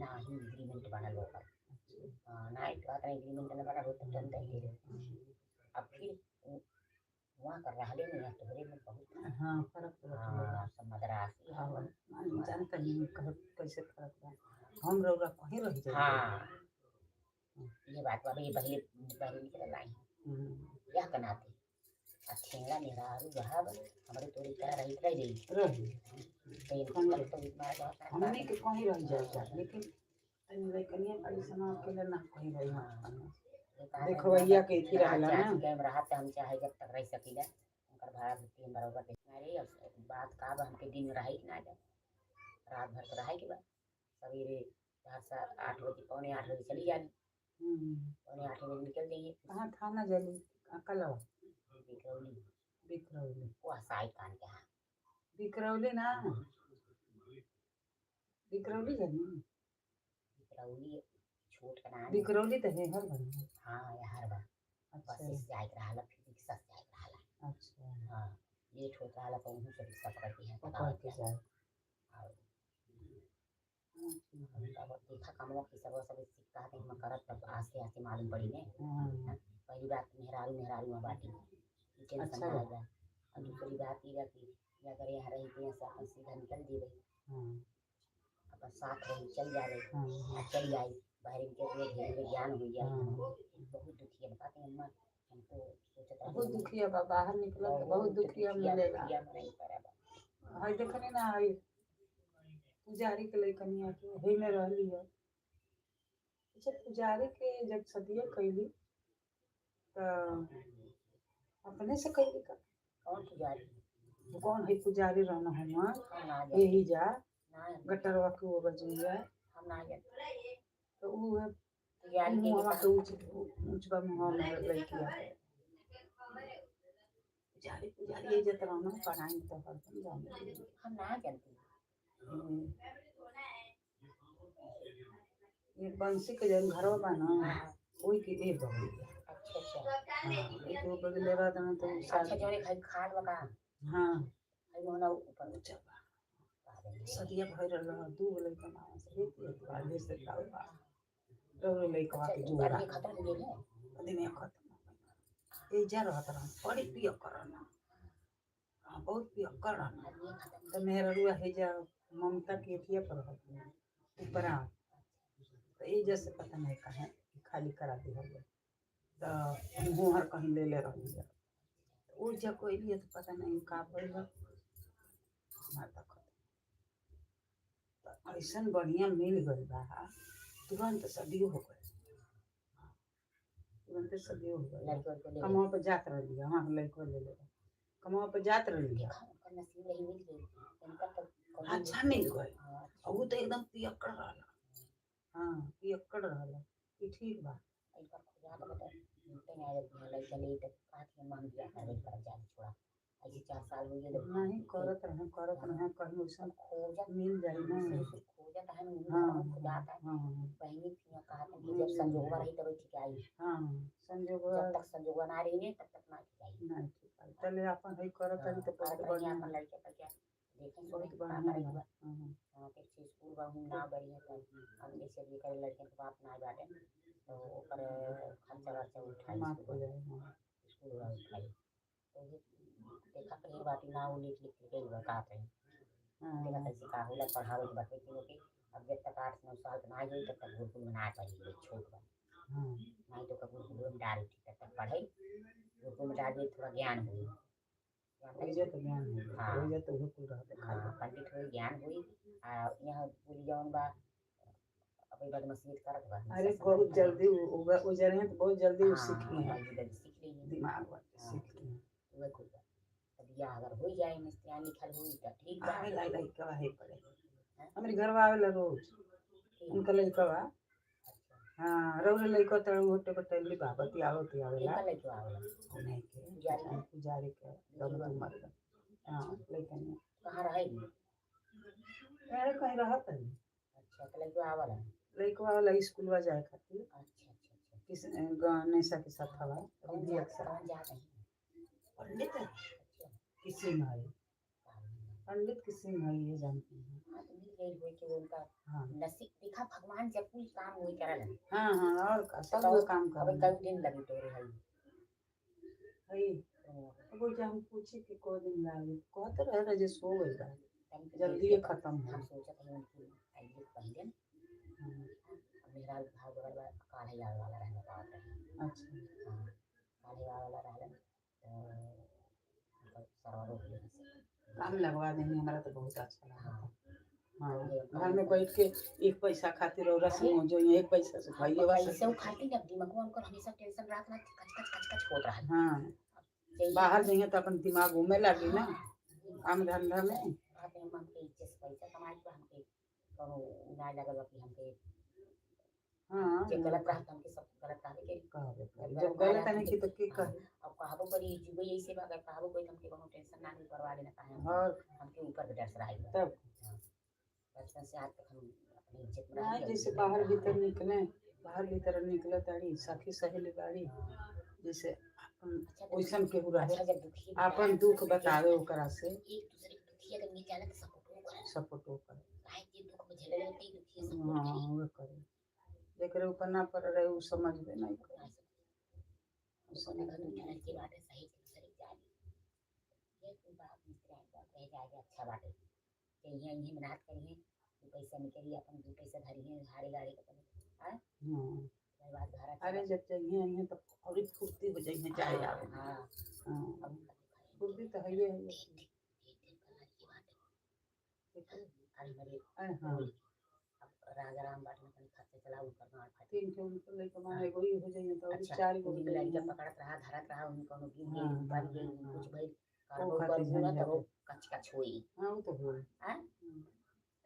C: ना ही एग्रीमेंट बना लो पर ना एक बात एग्रीमेंट ना बना होता तो हम दे दे अब फिर वहाँ कर रहा ले नहीं तो में बहुत
D: हाँ फर्क पड़ता है
C: सब मद्रासी
D: हाँ जानता नहीं कैसे फर्क बा हम रौरा कहीं रह जाए।
C: हाँ ये बात बाबा ये पहले पहले निकल लाई यह कनाते अच्छेला निरारू रहब हमारे तोरी तरह रही
D: हमने के कहीं रह जाए लेकिन कनिया बड़ी सना अकेले ना कहीं रही देखो भैया के इथी रहला ना
C: कैम रहत हम चाहे जब तक रह सकीला उनकर भाड़ा भुगती हम बराबर अरे बात का हमके दिन रही ना जा रात भर तो रहे के बाद सवेरे 8 बजे पौने 8 बजे चली जानी पौने 8 बजे निकल जाइए
D: कहाँ थाना जली कलवा
C: बिकरौली
D: बिकरौली
C: वो साई कान के हाँ
D: बिकरौली ना बिकरौली जनी
C: बिकरौली छोट का नाम
D: बिकरौली तो है हर बार
C: हाँ यार बा बस से जाए रहला फिर रिक्शा से जाए रहला
D: अच्छा
C: हाँ लेट होता है तो उन्हीं से रिक्शा पकड़ती है
D: पकड़ के जाए
C: अब देखा कमवा की सब सिक्का है हम करत तब आस्ते आस्ते मालूम पड़ी ने पहली बात मेहरारू में बाटी टेंशन ना लगा और दूसरी बात ये कि अगर यहाँ रही तो यहाँ से सीधा निकल दी रही अपन साथ रही चल जा रही चल आई बाहर के धीरे ज्ञान हो गया बहुत दुखी है बताते हैं अम्मा हम तो सोचता
D: बहुत दुखी है बाहर निकला तो बहुत दुखी है मिलेगा हाय देखने ना आई पुजारी के लिए कनिया के हे में रहली है अच्छा पुजारी के जब सदिया कैली तो अपने से कैली का
C: कौन पुजारी
D: कौन है पुजारी रहना हम यही जा
C: हाँ
D: गटरवा के वो बजुआ
C: हम ना जानते
D: तो वो है
C: यार के
D: मुहवा के ऊंचवा मुहवा में लइकिया पुजारी पुजारी ये जत रहना पढ़ाई तो हरदम जाने
C: हम ना जानते
D: ये बंसी के जन घरवा बा ना वही के ए बगल
C: अच्छा अच्छा
D: एक वो बगल रहा था तो
C: अच्छा जोने खाई खाद बका
D: हाँ
C: खाई मोना ऊपर
D: सदिया भर रहा दू गो लइका मां से एक आगे से लावा तो लइका के जोड़ा
C: खत्म हो गई है
D: दिन खत्म ए जा रहा था बड़ी पिया करना हां बहुत पिया करना तो मेरा रुआ है जा ममता के एथिया पर ऊपर आ तो ये जैसे पता नहीं कहा खाली करा दी हम तो मुहर कहीं ले ले रही है वो जब कोई भी तो पता नहीं का भइल माता तो ऐसा बढ़िया मिल गई बा तुरंत सदी हो गई तुरंत सदी हो गई कमाओ पे जात रही हाँ लड़को ले ले कमाओ पे जात रही
C: नसीब नहीं मिल गई
D: अच्छा मिल गई वो तो एकदम पियक्कड़ रहा हाँ पियक्कड़ रहा कि ठीक बा
C: इनका खुदा तो बता ते ना लग चले तो काठी मान दिया कर कर जा छोड़ा ऐसे 4 साल हो गए
D: नहीं करत रहे कहीं वैसा
C: खोजा
D: मिल जाए ना
C: खोजा तो है
D: हाँ
C: खुदा का
D: हाँ
C: बहनी थी कहा कि जब संजोग रही तब ठीक आई
D: हाँ संजोग
C: जब तक संजोग ना रही है तब तक ना ठीक आई
D: नहीं ठीक है चले अपन है करत रही तो बहुत बढ़िया
C: अपन लड़के पर क्या देखें
D: बहुत बढ़िया हां
C: हां के स्कूल बा हम ना बढ़िया तो हम जैसे भी करे लड़के के बाप ना बाटे तो ऊपर खर्चा वर्चा उठाई
D: माफ हो जाए हां
C: स्कूल वाला उठाई तो देखा कहीं बाटी ना वो लिख लिख के बता रहे देखा कैसे का होला पढ़ावे के बाटे क्योंकि अब जब तक 8-9 साल का ना गई तब तक गुरुकुल में ना पढ़ी छोट बा
D: हां
C: नहीं तो कभी गुरुकुल में डाल तब तक पढ़े गुरुकुल में डाल थोड़ा ज्ञान हुई
D: इज्जत ज्ञान है इज्जत हो कुल रहते खाली
C: पंडित हुई ज्ञान हुई यहाँ बोली जौन बा अभी बदमाशी करत बा
D: अरे बहुत जल्दी वो जरे तो बहुत जल्दी वो सीखी है
C: सीख ली
D: दिमाग वाले सीख ली
C: वह कुल अब या अगर हो जाए मिस्त्री लिखल हुई तो ठीक बा
D: आवे लाई लाई का है पड़े हमारे घर में आवेला रोज उनका लड़का बा हाँ रोज लड़का तो होटे बटली बाबती आवती आवेला
C: लड़का आवेला
D: नहीं के पुजारी के दम तुम मर हाँ लेकिन
C: कहाँ रहेगी
D: अरे कहीं रहत है
C: अच्छा तो लड़का आवेला
D: लड़का वाला स्कूल में जाए खातिर
C: अच्छा अच्छा अच्छा
D: किस गणेशा के साथ हवा
C: रिद्धि अक्सर जाते हैं
D: पंडित किसी में है पंडित किसी में है ये जानते हैं
C: हाँ तो मिल गई हुई कि उनका
D: हाँ
C: नसीब देखा भगवान जब कुछ काम हुई करल
D: हाँ हाँ और का सब वो काम कर
C: अब कई दिन लगी तो रही
D: है वो जब हम पूछे कि को दिन लागे कहते रहे जे सो गई बा जल्दी ये खत्म
C: हम
D: है
C: सोचा था उनकी आईडी पहले मेरा भाव बगल काले यार वाला रहने का
D: अच्छा
C: हाँ काले वाला रहने तो सरवर हो गया
D: काम लगवा देंगे हमारा तो बहुत अच्छा लगा हाँ घर में बैठ के एक पैसा खातिर और रस्म जो एक पैसा से भाई ये
C: पैसे खाती जब दिमाग में उनको हमेशा टेंशन रात रात कच कच होता है
D: हाँ बाहर जाएंगे तो अपन दिमाग घूमने लगी ना काम धंधा में
C: हमके इज्जत पैसा कमाए तो हमके कोनो ना लगल कि हमके
D: हाँ
C: जे गलत रहत हमके सब गलत कहले के
D: जब गलत नहीं की तो के कहे
C: अब कहबो करी जुबे ऐसे अगर कहबो कोई हमके कोनो टेंशन ना नहीं परवाह लेना काहे
D: और
C: हमके ऊपर डर से रही
D: तब
C: बचपन से आज तक हम अपनी इज्जत में
D: हाँ जैसे बाहर भीतर निकले ताड़ी सखी सहेली बाड़ी जैसे वैसन केहू रहे अपन दुख बतावे ओकरा से
C: एक दूसरे के दुखिया के मिल जाला तो
D: सपोर्ट करे
C: काहे के दुख में झेले होती दुखिया से
D: हाँ वो करे जेकरे ऊपर ना पड़ रहे वो समझबे नहीं करे
C: समझ नहीं की बात है सही दूसरे जानी ये कोई बात मिस्त्री बात रह जाएगा अच्छा बात है कि यही मेहनत करिए दो पैसा निकलिए अपन दो पैसा धरिए हारी गाड़ी का हां
D: अरे जब चाहिए तो और फुर्ती हो जाए चाहे आवे हां फुर्ती तो है ये हाँ
C: राजा राम बाटने का खर्चा चलाऊ करना और
D: तीन के उनको लेके मारे कोई हो जाए तो और चार को
C: लड़का पकड़त रहा धरत रहा उनको कोनो गिन गई बन गई कुछ भाई करबो करबो ना तो कच कच होई
D: हां वो तो हो
C: हां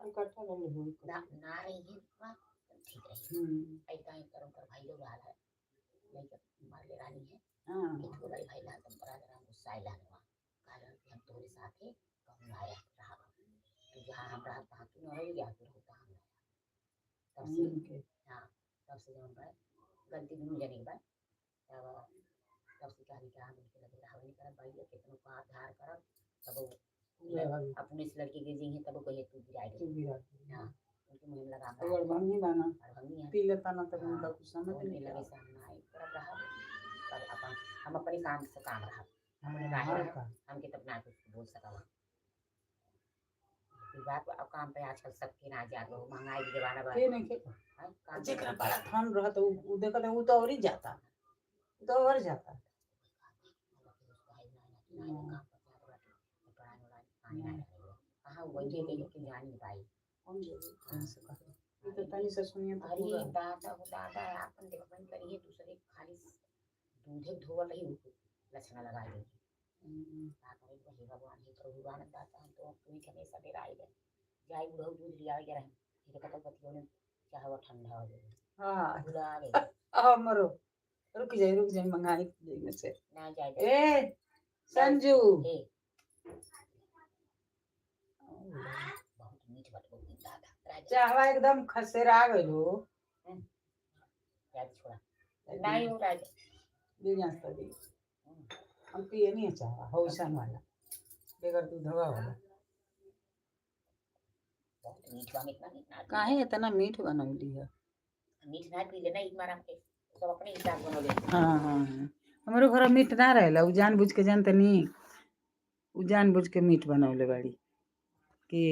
D: इकट्ठा रहले होई
C: ना ना रही है बात ठीक रही ऐसा ही करम कर भाई लोग हाल है नहीं जब मार ले रानी है
D: हां
C: एक बोला भाई ला तुम बड़ा जरा गुस्सा आइला ना काल हम तोरे साथ है कहूं आया रहा तू जहां हम रहा तहां तू न रही या फिर होता हम तब से हां तब से जब भाई गलती भी नहीं जाने के बाद तब से कहानी क्या हम उनके लगे रहा नहीं कर भाई कितनों का आधार कर तब अपने इस लड़के के जी है तब कहे तू गिरा हां उनके मुंह में लगा
D: और भंगी दाना
C: और भंगी है
D: पी लेता ना तब उनका कुछ समझ
C: नहीं
D: नहीं
C: लगे सामने आई कर रहा पर अपन हम अपने काम से काम रहा अपने
D: हाँ,
C: राह
D: का।
C: हम के तब ना कुछ बोल सका बात अब काम पे आजकल सबके ना जात हो महंगाई के जमाना बा
D: के नहीं के
C: काम
D: जेकरा बड़ा धन रहत उ देखत उ तो और ही जाता उ तो और जाता
C: कहाँ वही के जानी भाई
D: कौन जे से कहे ये तो तनी से सुनिए तो
C: अरे
D: पूरा
C: दादा अपन देखबन करिए दूसरे खाली दूधे धोवल रही लक्षण लगा दी ताकि वही भगवान ही प्रभुवान दाता हम तो तुम्हें हमेशा डेराई गए जाई बुढ़ऊ दूध लिया गया रहे ये कतौ बतियो ने चाहे वो ठंडा हो जाए
D: हां
C: बुला गए
D: आ मरो रुक जाए मंगाई में से
C: ना जाए
D: ए संजू
C: ए बहुत मीठ बात बोलती दादा
D: चाहवा एकदम खसेरा गइलो
C: याद छोड़ा नहीं हो रहा है
D: बिना तभी हम पिए नहीं चाहवा हौसन वाला बेगर दूधवा वाला
C: बहुत मीठ बा इतना ना
A: काहे इतना मीठ बनौली है
C: मीठ ना पी लेना एक बार हमके सब अपने हिसाब बनोले
A: हाँ हाँ हाँ हमारे घर में मीठ ना रहेला उ जानबूझ के जानते नहीं उ जानबूझ के मीठ बनौले बाड़ी कि